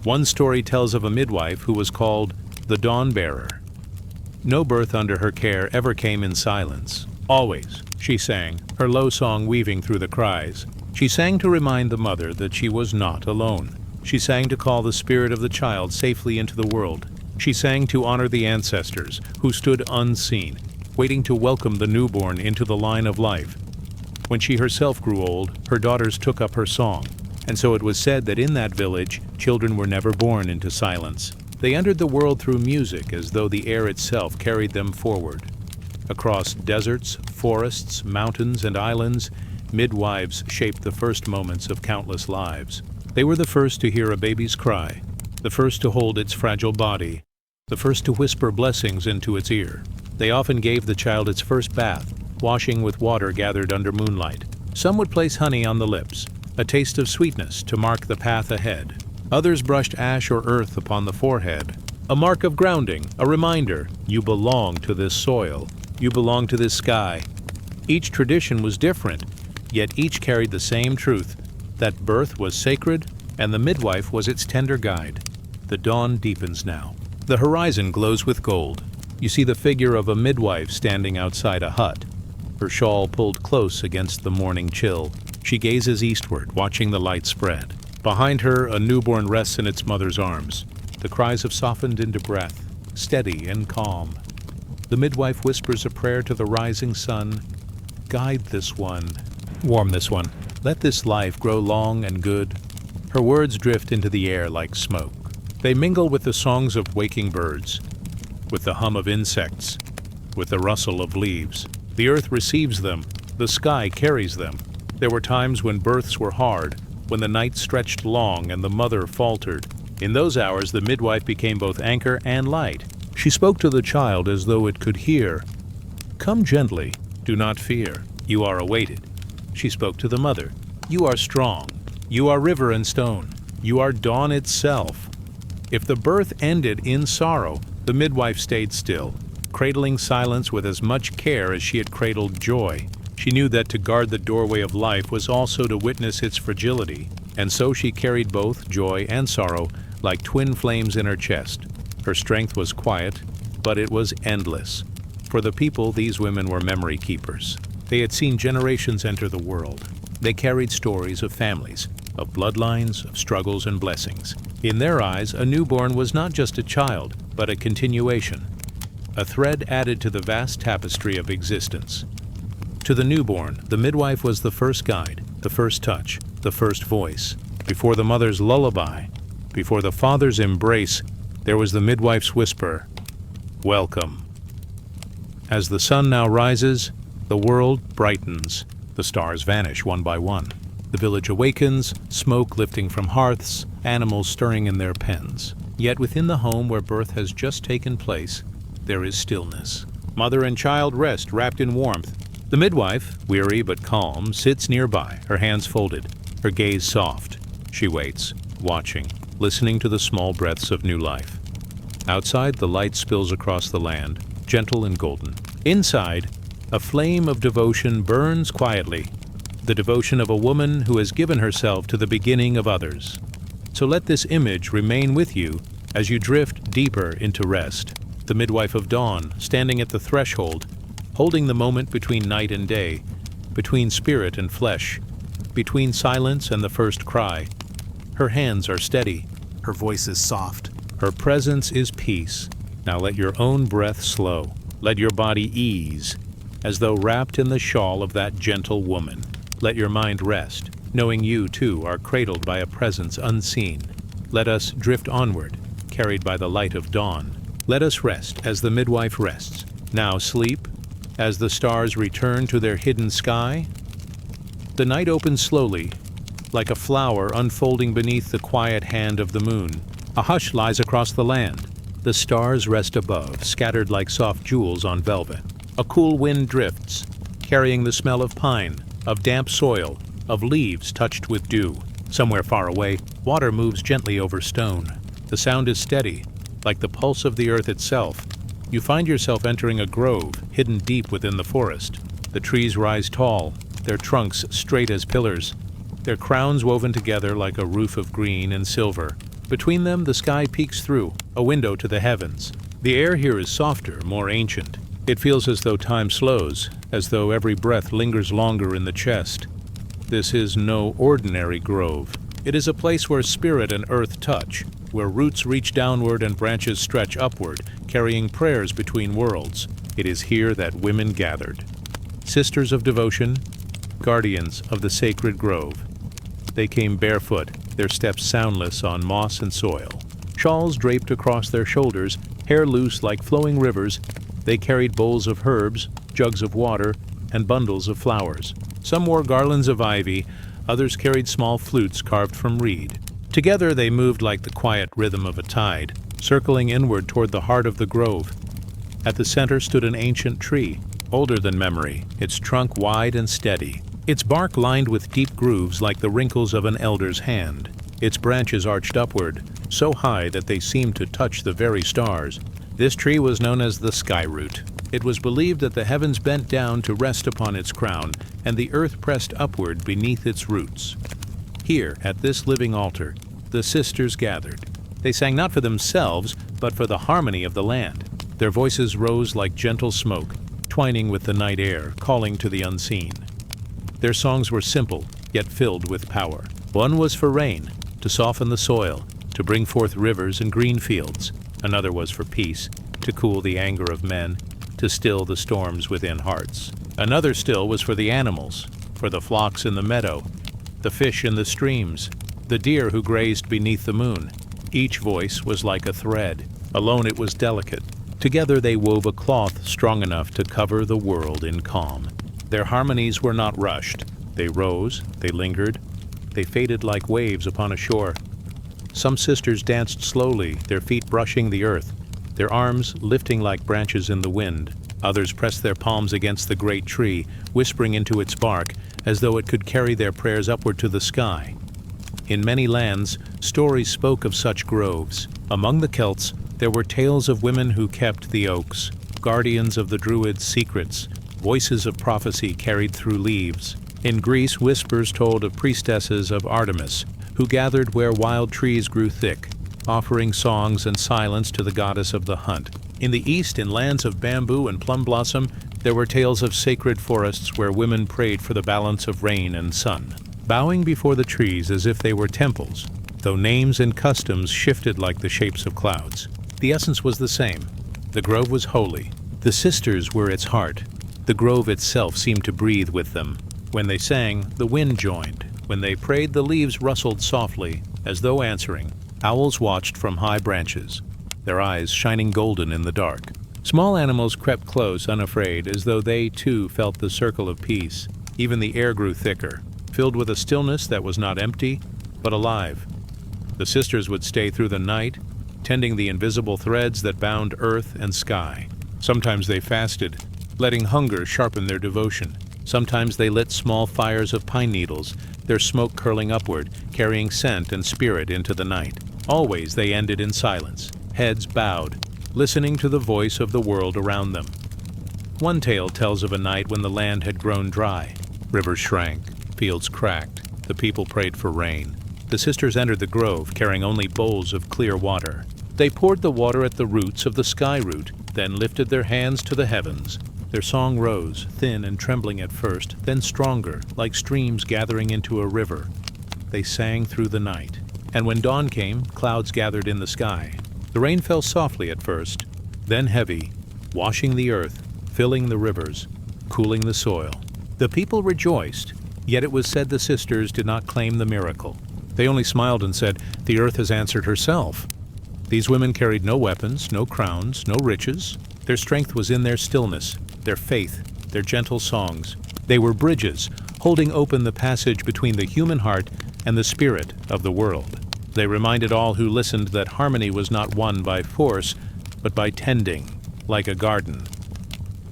One story tells of a midwife who was called the Dawn Bearer. No birth under her care ever came in silence. Always, she sang, her low song weaving through the cries. She sang to remind the mother that she was not alone. She sang to call the spirit of the child safely into the world. She sang to honor the ancestors, who stood unseen, waiting to welcome the newborn into the line of life. When she herself grew old, her daughters took up her song, and so it was said that in that village, children were never born into silence. They entered the world through music as though the air itself carried them forward. Across deserts, forests, mountains, and islands, midwives shaped the first moments of countless lives. They were the first to hear a baby's cry, the first to hold its fragile body, the first to whisper blessings into its ear. They often gave the child its first bath, washing with water gathered under moonlight. Some would place honey on the lips, a taste of sweetness to mark the path ahead. Others brushed ash or earth upon the forehead, a mark of grounding, a reminder, you belong to this soil, you belong to this sky. Each tradition was different, yet each carried the same truth, that birth was sacred and the midwife was its tender guide. The dawn deepens now. The horizon glows with gold. You see the figure of a midwife standing outside a hut, her shawl pulled close against the morning chill. She gazes eastward, watching the light spread. Behind her, a newborn rests in its mother's arms. The cries have softened into breath, steady and calm. The midwife whispers a prayer to the rising sun. Guide this one, warm this one. Let this life grow long and good. Her words drift into the air like smoke. They mingle with the songs of waking birds, with the hum of insects, with the rustle of leaves. The earth receives them, the sky carries them. There were times when births were hard, when the night stretched long and the mother faltered. In those hours, the midwife became both anchor and light. She spoke to the child as though it could hear. Come gently, do not fear, you are awaited. She spoke to the mother. You are strong, you are river and stone, you are dawn itself. If the birth ended in sorrow, the midwife stayed still, cradling silence with as much care as she had cradled joy. She knew that to guard the doorway of life was also to witness its fragility, and so she carried both joy and sorrow like twin flames in her chest. Her strength was quiet, but it was endless. For the people, these women were memory keepers. They had seen generations enter the world. They carried stories of families, of bloodlines, of struggles and blessings. In their eyes, a newborn was not just a child, but a continuation, a thread added to the vast tapestry of existence. To the newborn, the midwife was the first guide, the first touch, the first voice. Before the mother's lullaby, before the father's embrace, there was the midwife's whisper, "Welcome." As the sun now rises, the world brightens. The stars vanish one by one. The village awakens, smoke lifting from hearths, animals stirring in their pens. Yet within the home where birth has just taken place, there is stillness. Mother and child rest wrapped in warmth. The midwife, weary but calm, sits nearby, her hands folded, her gaze soft. She waits, watching, listening to the small breaths of new life. Outside, the light spills across the land, gentle and golden. Inside, a flame of devotion burns quietly, the devotion of a woman who has given herself to the beginning of others. So let this image remain with you as you drift deeper into rest. The midwife of dawn, standing at the threshold, holding the moment between night and day, between spirit and flesh, between silence and the first cry. Her hands are steady, her voice is soft, her presence is peace. Now let your own breath slow, let your body ease, as though wrapped in the shawl of that gentle woman. Let your mind rest, knowing you too are cradled by a presence unseen. Let us drift onward, carried by the light of dawn. Let us rest as the midwife rests. Now sleep, as the stars return to their hidden sky. The night opens slowly, like a flower unfolding beneath the quiet hand of the moon. A hush lies across the land. The stars rest above, scattered like soft jewels on velvet. A cool wind drifts, carrying the smell of pine, of damp soil, of leaves touched with dew. Somewhere far away, water moves gently over stone. The sound is steady, like the pulse of the earth itself. You find yourself entering a grove, hidden deep within the forest. The trees rise tall, their trunks straight as pillars, their crowns woven together like a roof of green and silver. Between them, the sky peeks through, a window to the heavens. The air here is softer, more ancient. It feels as though time slows, as though every breath lingers longer in the chest. This is no ordinary grove. It is a place where spirit and earth touch, where roots reach downward and branches stretch upward, carrying prayers between worlds. It is here that women gathered. Sisters of devotion, guardians of the sacred grove. They came barefoot, their steps soundless on moss and soil. Shawls draped across their shoulders, hair loose like flowing rivers, they carried bowls of herbs, jugs of water, and bundles of flowers. Some wore garlands of ivy, others carried small flutes carved from reed. Together they moved like the quiet rhythm of a tide, circling inward toward the heart of the grove. At the center stood an ancient tree, older than memory, its trunk wide and steady, its bark lined with deep grooves like the wrinkles of an elder's hand. Its branches arched upward, so high that they seemed to touch the very stars. This tree was known as the sky root. It was believed that the heavens bent down to rest upon its crown, and the earth pressed upward beneath its roots. Here, at this living altar, the sisters gathered. They sang not for themselves, but for the harmony of the land. Their voices rose like gentle smoke, twining with the night air, calling to the unseen. Their songs were simple, yet filled with power. One was for rain, to soften the soil, to bring forth rivers and green fields. Another was for peace, to cool the anger of men, to still the storms within hearts. Another still was for the animals, for the flocks in the meadow, the fish in the streams, the deer who grazed beneath the moon. Each voice was like a thread. Alone it was delicate. Together they wove a cloth strong enough to cover the world in calm. Their harmonies were not rushed. They rose, they lingered, they faded like waves upon a shore. Some sisters danced slowly, their feet brushing the earth, their arms lifting like branches in the wind. Others pressed their palms against the great tree, whispering into its bark, as though it could carry their prayers upward to the sky. In many lands, stories spoke of such groves. Among the Celts, there were tales of women who kept the oaks, guardians of the Druids' secrets, voices of prophecy carried through leaves. In Greece, whispers told of priestesses of Artemis, who gathered where wild trees grew thick, offering songs and silence to the goddess of the hunt. In the east, in lands of bamboo and plum blossom, there were tales of sacred forests where women prayed for the balance of rain and sun, bowing before the trees as if they were temples, though names and customs shifted like the shapes of clouds. The essence was the same. The grove was holy. The sisters were its heart. The grove itself seemed to breathe with them. When they sang, the wind joined. When they prayed, the leaves rustled softly, as though answering. Owls watched from high branches, their eyes shining golden in the dark. Small animals crept close, unafraid, as though they, too, felt the circle of peace. Even the air grew thicker, filled with a stillness that was not empty, but alive. The sisters would stay through the night, tending the invisible threads that bound earth and sky. Sometimes they fasted, letting hunger sharpen their devotion. Sometimes they lit small fires of pine needles, their smoke curling upward, carrying scent and spirit into the night. Always they ended in silence, heads bowed, listening to the voice of the world around them. One tale tells of a night when the land had grown dry. Rivers shrank, fields cracked, the people prayed for rain. The sisters entered the grove, carrying only bowls of clear water. They poured the water at the roots of the sky root, then lifted their hands to the heavens. Their song rose, thin and trembling at first, then stronger, like streams gathering into a river. They sang through the night. And when dawn came, clouds gathered in the sky. The rain fell softly at first, then heavy, washing the earth, filling the rivers, cooling the soil. The people rejoiced, yet it was said the sisters did not claim the miracle. They only smiled and said, "The earth has answered herself." These women carried no weapons, no crowns, no riches. Their strength was in their stillness, their faith, their gentle songs. They were bridges, holding open the passage between the human heart and the spirit of the world. They reminded all who listened that harmony was not won by force, but by tending, like a garden.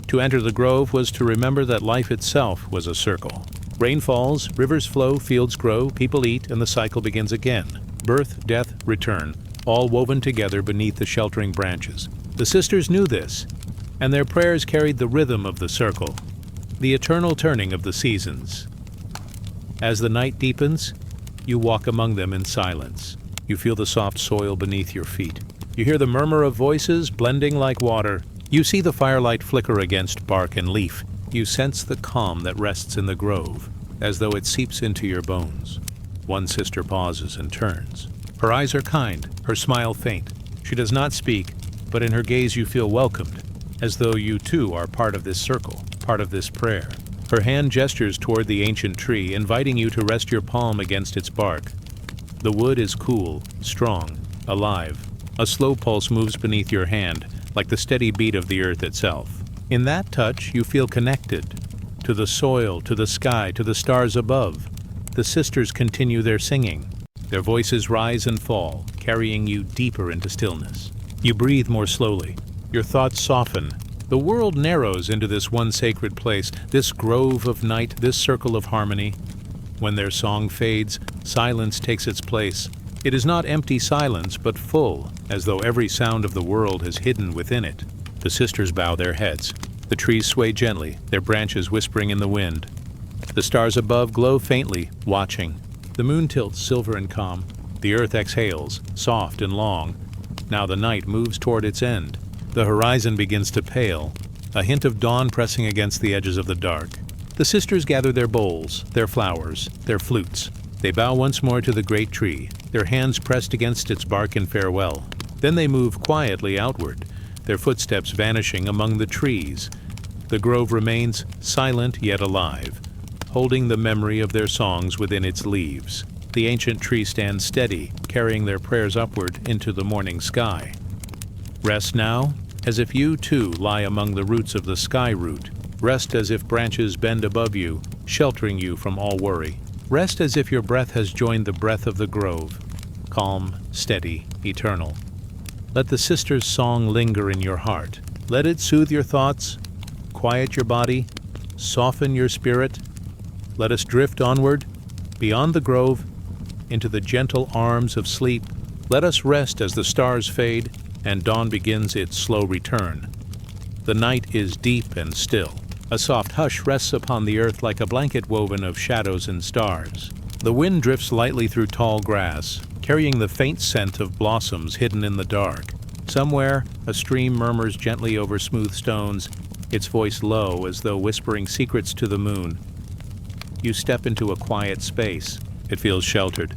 To enter the grove was to remember that life itself was a circle. Rain falls, rivers flow, fields grow, people eat, and the cycle begins again. Birth, death, return, all woven together beneath the sheltering branches. The sisters knew this, and their prayers carried the rhythm of the circle, the eternal turning of the seasons. As the night deepens, you walk among them in silence. You feel the soft soil beneath your feet. You hear the murmur of voices blending like water. You see the firelight flicker against bark and leaf. You sense the calm that rests in the grove, as though it seeps into your bones. One sister pauses and turns, Her eyes are kind, her smile faint. She does not speak, but in her gaze you feel welcomed, as though you too are part of this circle, part of this prayer. Her hand gestures toward the ancient tree, inviting you to rest your palm against its bark. The wood is cool, strong, alive. A slow pulse moves beneath your hand, like the steady beat of the earth itself. In that touch, you feel connected to the soil, to the sky, to the stars above. The sisters continue their singing. Their voices rise and fall, carrying you deeper into stillness. You breathe more slowly. Your thoughts soften. The world narrows into this one sacred place, this grove of night, this circle of harmony. When their song fades, silence takes its place. It is not empty silence, but full, as though every sound of the world is hidden within it. The sisters bow their heads. The trees sway gently, their branches whispering in the wind. The stars above glow faintly, watching. The moon tilts silver and calm. The earth exhales, soft and long. Now the night moves toward its end. The horizon begins to pale, a hint of dawn pressing against the edges of the dark. The sisters gather their bowls, their flowers, their flutes. They bow once more to the great tree, their hands pressed against its bark in farewell. Then they move quietly outward, their footsteps vanishing among the trees. The grove remains silent yet alive, holding the memory of their songs within its leaves. The ancient tree stands steady, carrying their prayers upward into the morning sky. Rest now, as if you too lie among the roots of the sky root. Rest as if branches bend above you, sheltering you from all worry. Rest as if your breath has joined the breath of the grove, calm, steady, eternal. Let the sisters' song linger in your heart. Let it soothe your thoughts, quiet your body, soften your spirit. Let us drift onward, beyond the grove, into the gentle arms of sleep. Let us rest as the stars fade and dawn begins its slow return. The night is deep and still. A soft hush rests upon the earth like a blanket woven of shadows and stars. The wind drifts lightly through tall grass, carrying the faint scent of blossoms hidden in the dark. Somewhere, a stream murmurs gently over smooth stones, its voice low as though whispering secrets to the moon. You step into a quiet space. It feels sheltered,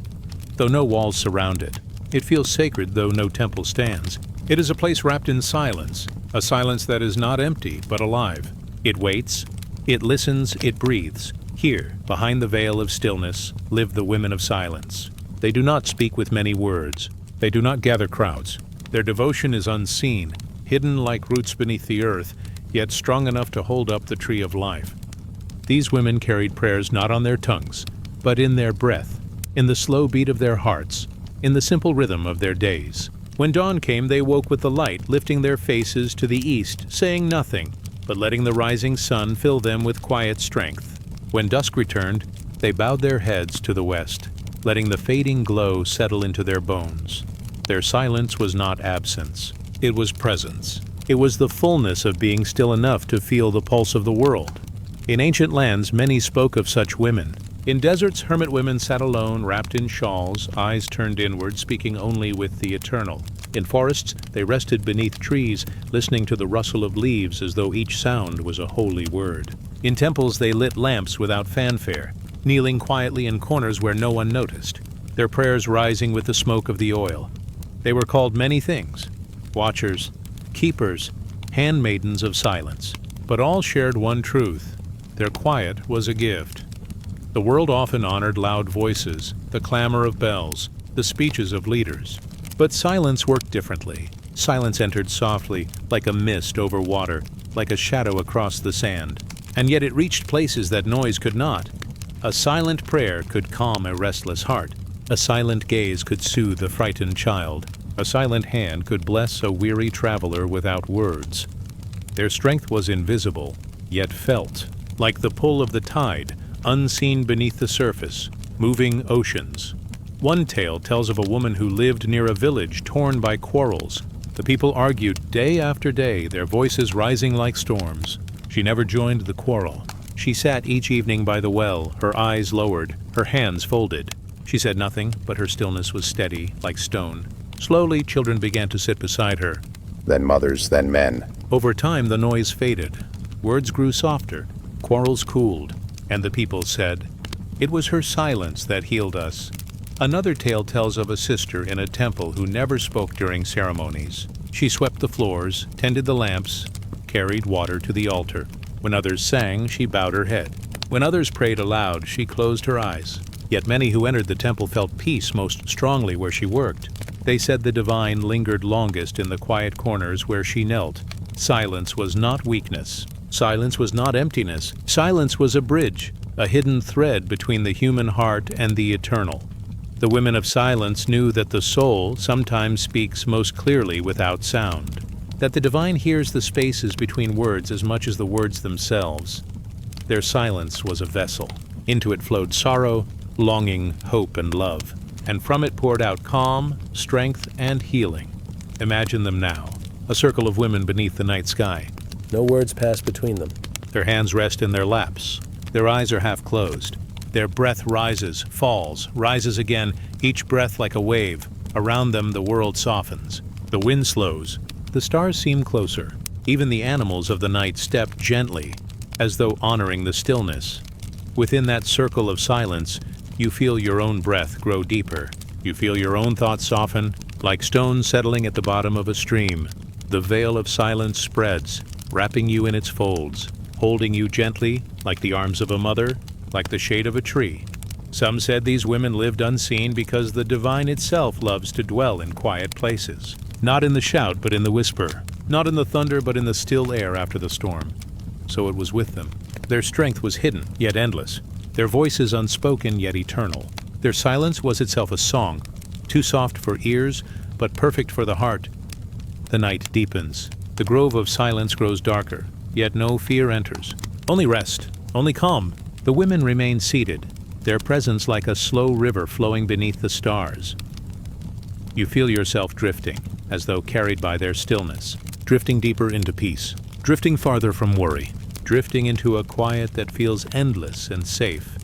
though no walls surround it. It feels sacred, though no temple stands. It is a place wrapped in silence, a silence that is not empty, but alive. It waits, it listens, it breathes. Here, behind the veil of stillness, live the women of silence. They do not speak with many words. They do not gather crowds. Their devotion is unseen, hidden like roots beneath the earth, yet strong enough to hold up the tree of life. These women carried prayers not on their tongues, but in their breath, in the slow beat of their hearts, in the simple rhythm of their days. When dawn came, they woke with the light, lifting their faces to the east, saying nothing, but letting the rising sun fill them with quiet strength. When dusk returned, they bowed their heads to the west, letting the fading glow settle into their bones. Their silence was not absence. It was presence. It was the fullness of being still enough to feel the pulse of the world. In ancient lands, many spoke of such women. In deserts, hermit women sat alone, wrapped in shawls, eyes turned inward, speaking only with the eternal. In forests, they rested beneath trees, listening to the rustle of leaves as though each sound was a holy word. In temples, they lit lamps without fanfare, kneeling quietly in corners where no one noticed, their prayers rising with the smoke of the oil. They were called many things: watchers, keepers, handmaidens of silence. But all shared one truth: their quiet was a gift. The world often honored loud voices, the clamor of bells, the speeches of leaders. But silence worked differently. Silence entered softly, like a mist over water, like a shadow across the sand. And yet it reached places that noise could not. A silent prayer could calm a restless heart. A silent gaze could soothe a frightened child. A silent hand could bless a weary traveler without words. Their strength was invisible, yet felt, like the pull of the tide, unseen beneath the surface, moving oceans. One tale tells of a woman who lived near a village torn by quarrels. The people argued day after day, their voices rising like storms. She never joined the quarrel. She sat each evening by the well, her eyes lowered, her hands folded. She said nothing, but her stillness was steady, like stone. Slowly, children began to sit beside her. Then mothers, then men. Over time, the noise faded. Words grew softer, quarrels cooled, and the people said, "It was her silence that healed us." Another tale tells of a sister in a temple who never spoke during ceremonies. She swept the floors, tended the lamps, carried water to the altar. When others sang, she bowed her head. When others prayed aloud, she closed her eyes. Yet many who entered the temple felt peace most strongly where she worked. They said the divine lingered longest in the quiet corners where she knelt. Silence was not weakness. Silence was not emptiness. Silence was a bridge, a hidden thread between the human heart and the eternal. The women of silence knew that the soul sometimes speaks most clearly without sound, that the divine hears the spaces between words as much as the words themselves. Their silence was a vessel. Into it flowed sorrow, longing, hope, and love, and from it poured out calm, strength, and healing. Imagine them now, a circle of women beneath the night sky. No words pass between them. Their hands rest in their laps. Their eyes are half closed. Their breath rises, falls, rises again, each breath like a wave. Around them the world softens. The wind slows. The stars seem closer. Even the animals of the night step gently, as though honoring the stillness. Within that circle of silence, you feel your own breath grow deeper. You feel your own thoughts soften, like stones settling at the bottom of a stream. The veil of silence spreads, wrapping you in its folds, holding you gently, like the arms of a mother, like the shade of a tree. Some said these women lived unseen because the divine itself loves to dwell in quiet places. Not in the shout, but in the whisper. Not in the thunder, but in the still air after the storm. So it was with them. Their strength was hidden, yet endless. Their voices unspoken, yet eternal. Their silence was itself a song, too soft for ears, but perfect for the heart. The night deepens. The grove of silence grows darker, yet no fear enters. Only rest, only calm. The women remain seated, their presence like a slow river flowing beneath the stars. You feel yourself drifting, as though carried by their stillness, drifting deeper into peace, drifting farther from worry, drifting into a quiet that feels endless and safe.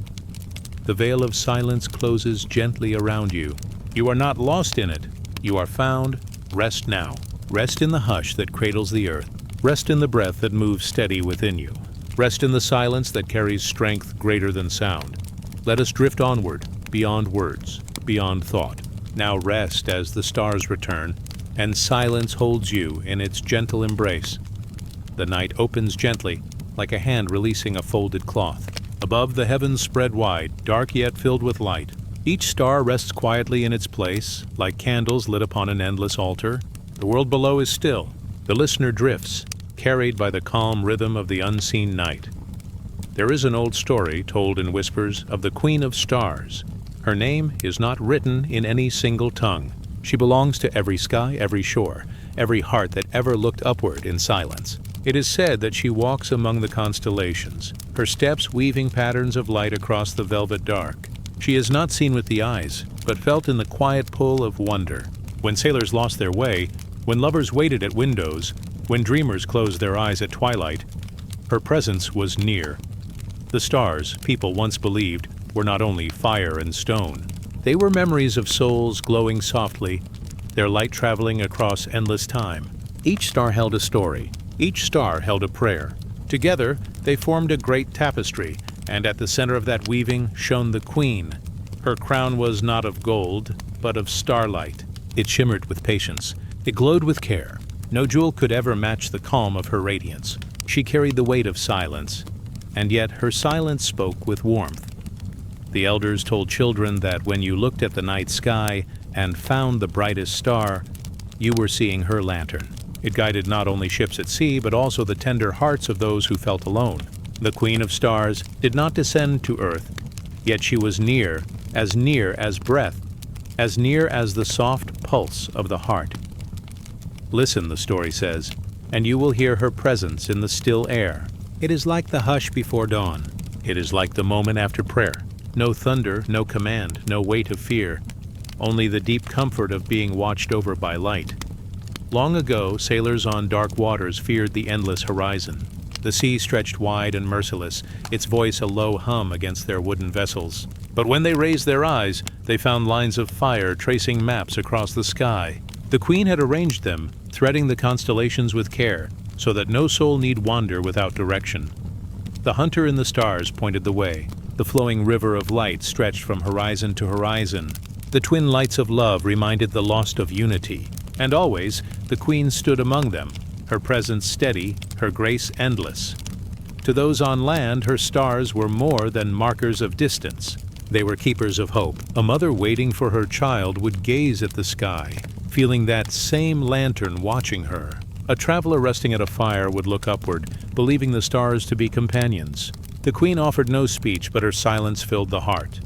The veil of silence closes gently around you. You are not lost in it. You are found. Rest now. Rest in the hush that cradles the earth. Rest in the breath that moves steady within you. Rest in the silence that carries strength greater than sound. Let us drift onward, beyond words, beyond thought. Now rest as the stars return, and silence holds you in its gentle embrace. The night opens gently, like a hand releasing a folded cloth. Above, the heavens spread wide, dark yet filled with light. Each star rests quietly in its place, like candles lit upon an endless altar. The world below is still. The listener drifts, carried by the calm rhythm of the unseen night. There is an old story told in whispers of the Queen of Stars. Her name is not written in any single tongue. She belongs to every sky, every shore, every heart that ever looked upward in silence. It is said that she walks among the constellations, her steps weaving patterns of light across the velvet dark. She is not seen with the eyes, but felt in the quiet pull of wonder. When sailors lost their way, when lovers waited at windows, when dreamers closed their eyes at twilight, her presence was near. The stars, people once believed, were not only fire and stone. They were memories of souls glowing softly, their light traveling across endless time. Each star held a story. Each star held a prayer. Together, they formed a great tapestry, and at the center of that weaving shone the Queen. Her crown was not of gold, but of starlight. It shimmered with patience. It glowed with care. No jewel could ever match the calm of her radiance. She carried the weight of silence, and yet her silence spoke with warmth. The elders told children that when you looked at the night sky and found the brightest star, you were seeing her lantern. It guided not only ships at sea, but also the tender hearts of those who felt alone. The Queen of Stars did not descend to earth, yet she was near as breath, as near as the soft pulse of the heart. Listen, the story says, and you will hear her presence in the still air. It is like the hush before dawn. It is like the moment after prayer. No thunder, no command, no weight of fear, only the deep comfort of being watched over by light. Long ago, sailors on dark waters feared the endless horizon. The sea stretched wide and merciless, its voice a low hum against their wooden vessels. But when they raised their eyes, they found lines of fire tracing maps across the sky. The Queen had arranged them, threading the constellations with care, so that no soul need wander without direction. The hunter in the stars pointed the way. The flowing river of light stretched from horizon to horizon. The twin lights of love reminded the lost of unity, and always the queen stood among them, her presence steady, her grace endless. To those on land, her stars were more than markers of distance. They were keepers of hope. A mother waiting for her child would gaze at the sky, feeling that same lantern watching her. A traveler resting at a fire would look upward, believing the stars to be companions. The queen offered no speech, but her silence filled the heart.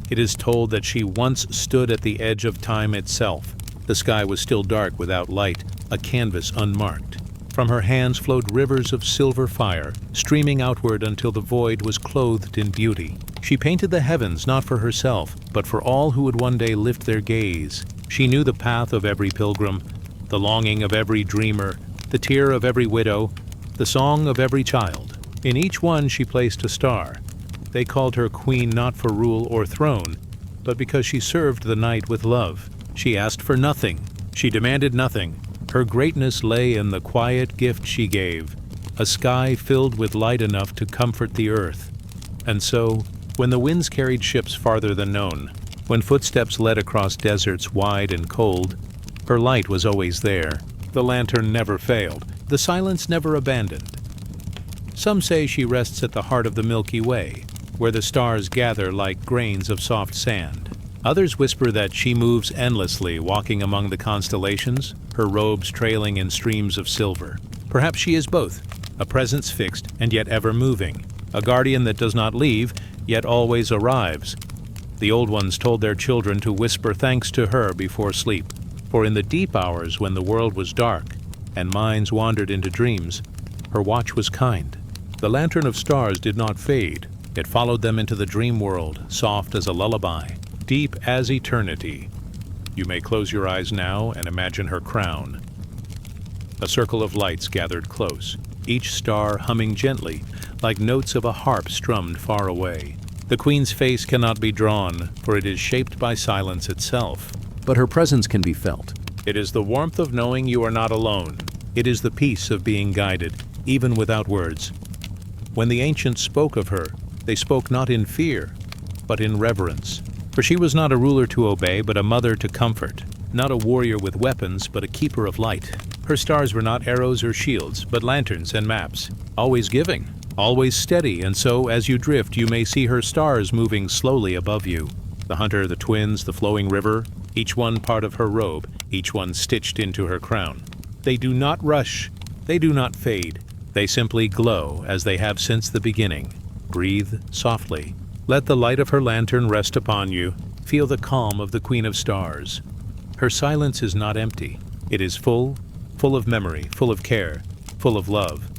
It is told that she once stood at the edge of time itself. The sky was still dark without light, a canvas unmarked. From her hands flowed rivers of silver fire, streaming outward until the void was clothed in beauty. She painted the heavens not for herself, but for all who would one day lift their gaze. She knew the path of every pilgrim, the longing of every dreamer, the tear of every widow, the song of every child. In each one she placed a star. They called her queen not for rule or throne, but because she served the night with love. She asked for nothing. She demanded nothing. Her greatness lay in the quiet gift she gave, a sky filled with light enough to comfort the earth. And so, when the winds carried ships farther than known, when footsteps led across deserts wide and cold, her light was always there. The lantern never failed, the silence never abandoned. Some say she rests at the heart of the Milky Way, where the stars gather like grains of soft sand. Others whisper that she moves endlessly, walking among the constellations, her robes trailing in streams of silver. Perhaps she is both, a presence fixed and yet ever moving, a guardian that does not leave, yet always arrives. The old ones told their children to whisper thanks to her before sleep, for in the deep hours when the world was dark and minds wandered into dreams, her watch was kind. The lantern of stars did not fade. It followed them into the dream world, soft as a lullaby, deep as eternity. You may close your eyes now and imagine her crown. A circle of lights gathered close, each star humming gently, like notes of a harp strummed far away. The queen's face cannot be drawn, for it is shaped by silence itself. But her presence can be felt. It is the warmth of knowing you are not alone. It is the peace of being guided, even without words. When the ancients spoke of her, they spoke not in fear, but in reverence. For she was not a ruler to obey, but a mother to comfort. Not a warrior with weapons, but a keeper of light. Her stars were not arrows or shields, but lanterns and maps. Always giving, always steady, and so as you drift you may see her stars moving slowly above you. The hunter, the twins, the flowing river, each one part of her robe, each one stitched into her crown. They do not rush, they do not fade. They simply glow as they have since the beginning. Breathe softly. Let the light of her lantern rest upon you. Feel the calm of the Queen of Stars. Her silence is not empty. It is full of memory, full of care, full of love.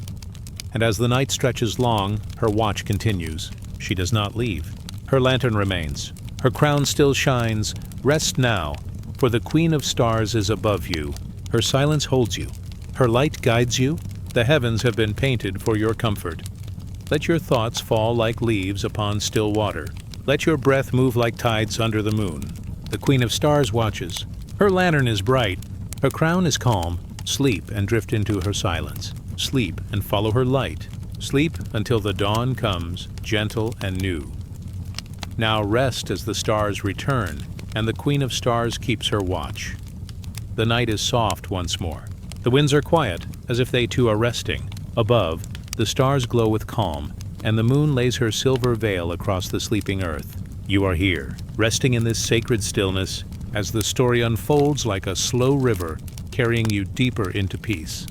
And as the night stretches long, her watch continues. She does not leave. Her lantern remains. Her crown still shines. Rest now, for the Queen of Stars is above you. Her silence holds you. Her light guides you. The heavens have been painted for your comfort. Let your thoughts fall like leaves upon still water. Let your breath move like tides under the moon. The Queen of Stars watches. Her lantern is bright. Her crown is calm. Sleep and drift into her silence. Sleep and follow her light. Sleep until the dawn comes, gentle and new. Now rest as the stars return, and the Queen of Stars keeps her watch. The night is soft once more. The winds are quiet, as if they too are resting. Above, the stars glow with calm, and the moon lays her silver veil across the sleeping earth. You are here, resting in this sacred stillness, as the story unfolds like a slow river, carrying you deeper into peace.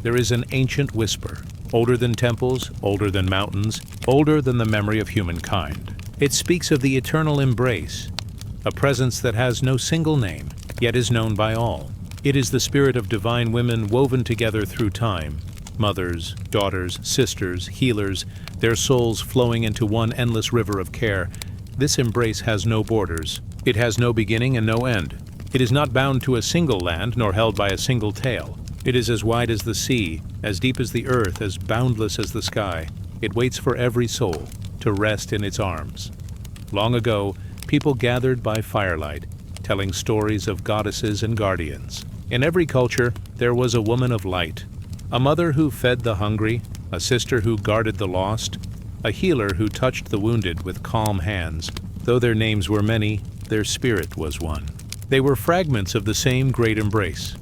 There is an ancient whisper, older than temples, older than mountains, older than the memory of humankind. It speaks of the eternal embrace, a presence that has no single name, yet is known by all. It is the spirit of divine women woven together through time, mothers, daughters, sisters, healers, their souls flowing into one endless river of care. This embrace has no borders. It has no beginning and no end. It is not bound to a single land, nor held by a single tale. It is as wide as the sea, as deep as the earth, as boundless as the sky. It waits for every soul to rest in its arms. Long ago, people gathered by firelight, telling stories of goddesses and guardians. In every culture, there was a woman of light, a mother who fed the hungry, a sister who guarded the lost, a healer who touched the wounded with calm hands. Though their names were many, their spirit was one. They were fragments of the same great embrace.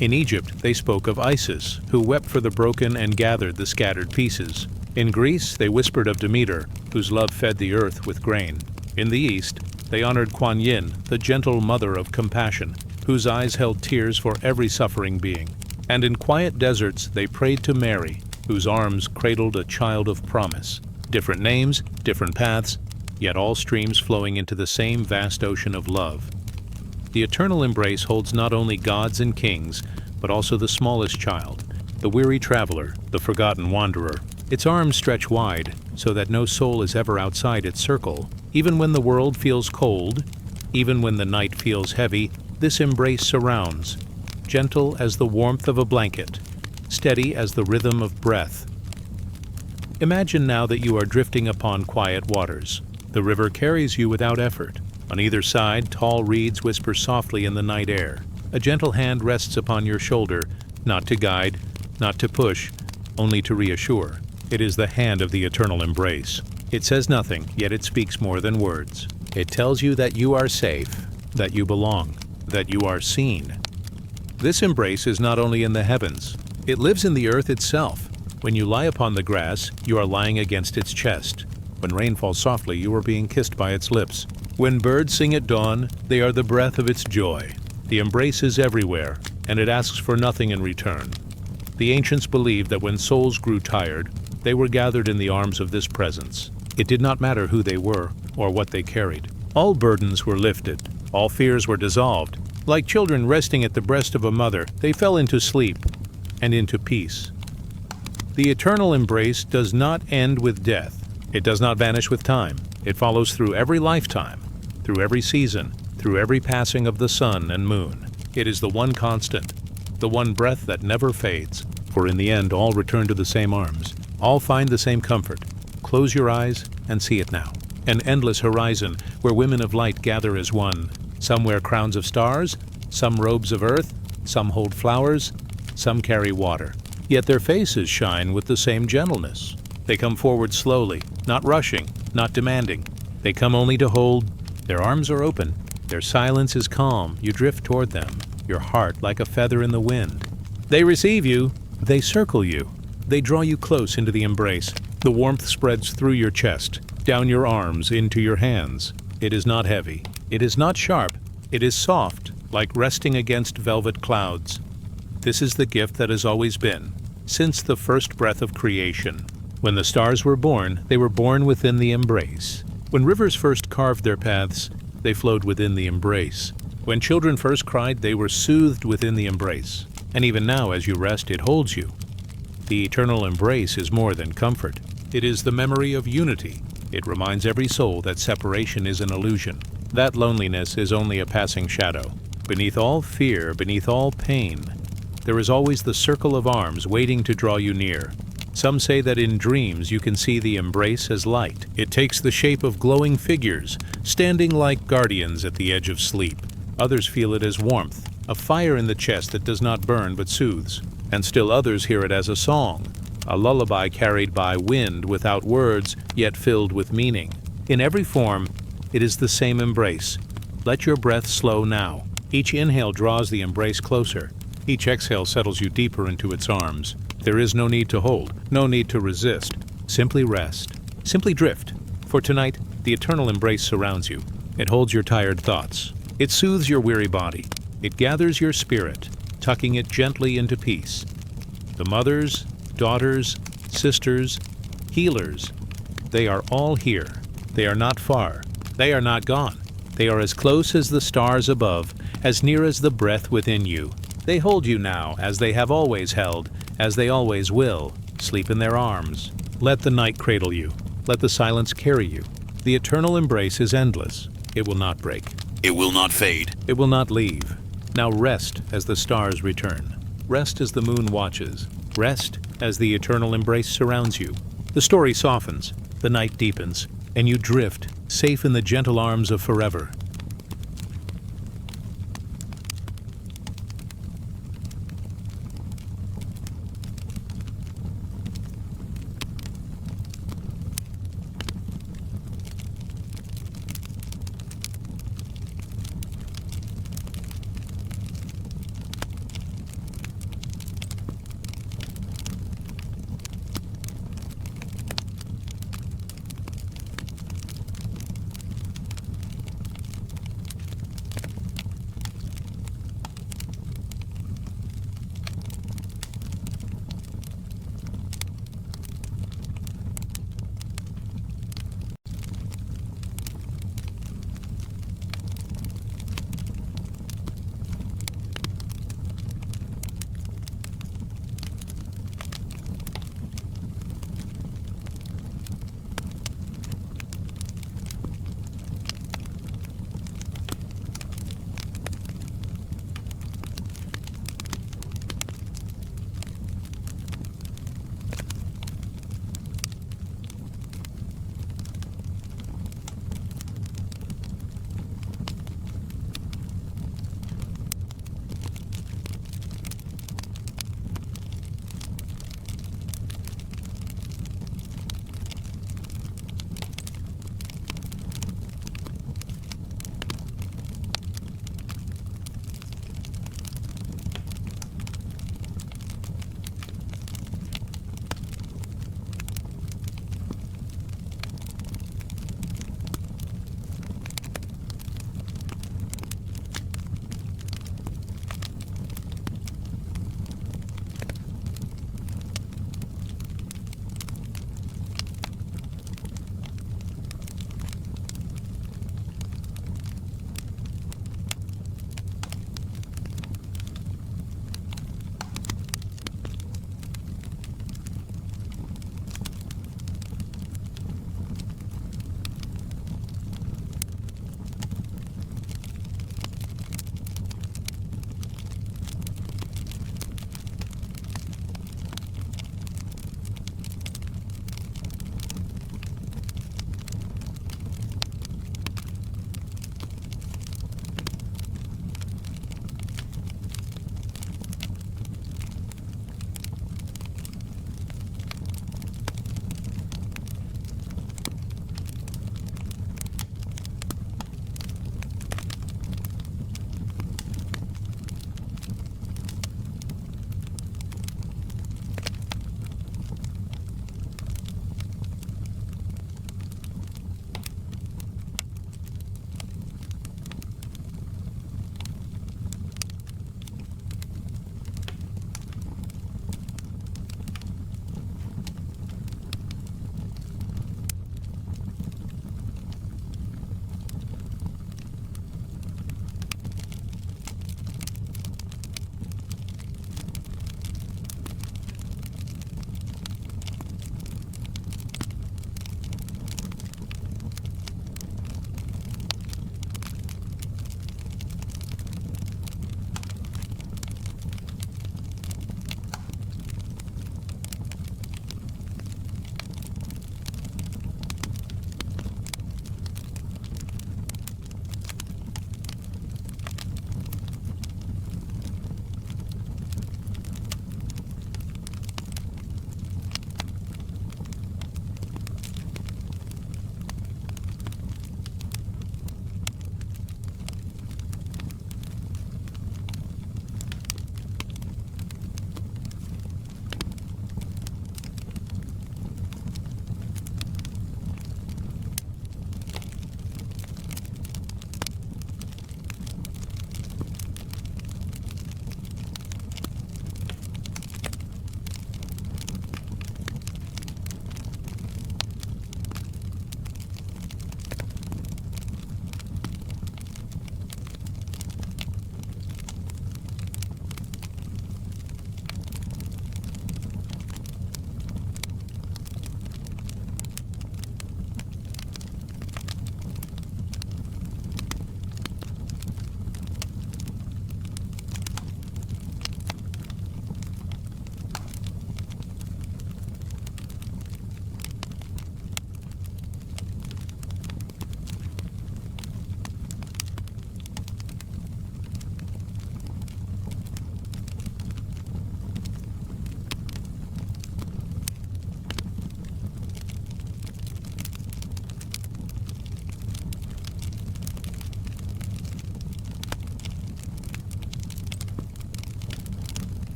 In Egypt, they spoke of Isis, who wept for the broken and gathered the scattered pieces. In Greece, they whispered of Demeter, whose love fed the earth with grain. In the East, they honored Kuan Yin, the gentle mother of compassion, whose eyes held tears for every suffering being. And in quiet deserts, they prayed to Mary, whose arms cradled a child of promise. Different names, different paths, yet all streams flowing into the same vast ocean of love. The eternal embrace holds not only gods and kings, but also the smallest child, the weary traveler, the forgotten wanderer. Its arms stretch wide, so that no soul is ever outside its circle. Even when the world feels cold, even when the night feels heavy, this embrace surrounds, gentle as the warmth of a blanket, steady as the rhythm of breath. Imagine now that you are drifting upon quiet waters. The river carries you without effort. On either side, tall reeds whisper softly in the night air. A gentle hand rests upon your shoulder, not to guide, not to push, only to reassure. It is the hand of the eternal embrace. It says nothing, yet it speaks more than words. It tells you that you are safe, that you belong, that you are seen. This embrace is not only in the heavens, it lives in the earth itself. When you lie upon the grass, you are lying against its chest. When rain falls softly, you are being kissed by its lips. When birds sing at dawn, they are the breath of its joy. The embrace is everywhere, and it asks for nothing in return. The ancients believed that when souls grew tired, they were gathered in the arms of this presence. It did not matter who they were or what they carried. All burdens were lifted. All fears were dissolved. Like children resting at the breast of a mother, they fell into sleep and into peace. The eternal embrace does not end with death. It does not vanish with time. It follows through every lifetime, through every season, through every passing of the sun and moon. It is the one constant, the one breath that never fades. For in the end, all return to the same arms. All find the same comfort. Close your eyes and see it now. An endless horizon where women of light gather as one. Some wear crowns of stars, some robes of earth, some hold flowers, some carry water. Yet their faces shine with the same gentleness. They come forward slowly, not rushing, not demanding. They come only to hold. Their arms are open. Their silence is calm. You drift toward them, your heart like a feather in the wind. They receive you. They circle you. They draw you close into the embrace. The warmth spreads through your chest, down your arms, into your hands. It is not heavy. It is not sharp. It is soft, like resting against velvet clouds. This is the gift that has always been, since the first breath of creation. When the stars were born, they were born within the embrace. When rivers first carved their paths, they flowed within the embrace. When children first cried, they were soothed within the embrace. And even now, as you rest, it holds you. The eternal embrace is more than comfort. It is the memory of unity. It reminds every soul that separation is an illusion. That loneliness is only a passing shadow. Beneath all fear, beneath all pain, there is always the circle of arms waiting to draw you near. Some say that in dreams you can see the embrace as light. It takes the shape of glowing figures, standing like guardians at the edge of sleep. Others feel it as warmth, a fire in the chest that does not burn but soothes. And still others hear it as a song, a lullaby carried by wind without words, yet filled with meaning. In every form, it is the same embrace. Let your breath slow now. Each inhale draws the embrace closer. Each exhale settles you deeper into its arms. There is no need to hold, no need to resist. Simply rest. Simply drift. For tonight, the eternal embrace surrounds you. It holds your tired thoughts. It soothes your weary body. It gathers your spirit, tucking it gently into peace. The mothers, daughters, sisters, healers, they are all here. They are not far. They are not gone. They are as close as the stars above, as near as the breath within you. They hold you now, as they have always held, as they always will. Sleep in their arms. Let the night cradle you. Let the silence carry you. The eternal embrace is endless. It will not break. It will not fade. It will not leave. Now rest as the stars return. Rest as the moon watches. Rest as the eternal embrace surrounds you. The story softens, the night deepens, and you drift, safe in the gentle arms of forever.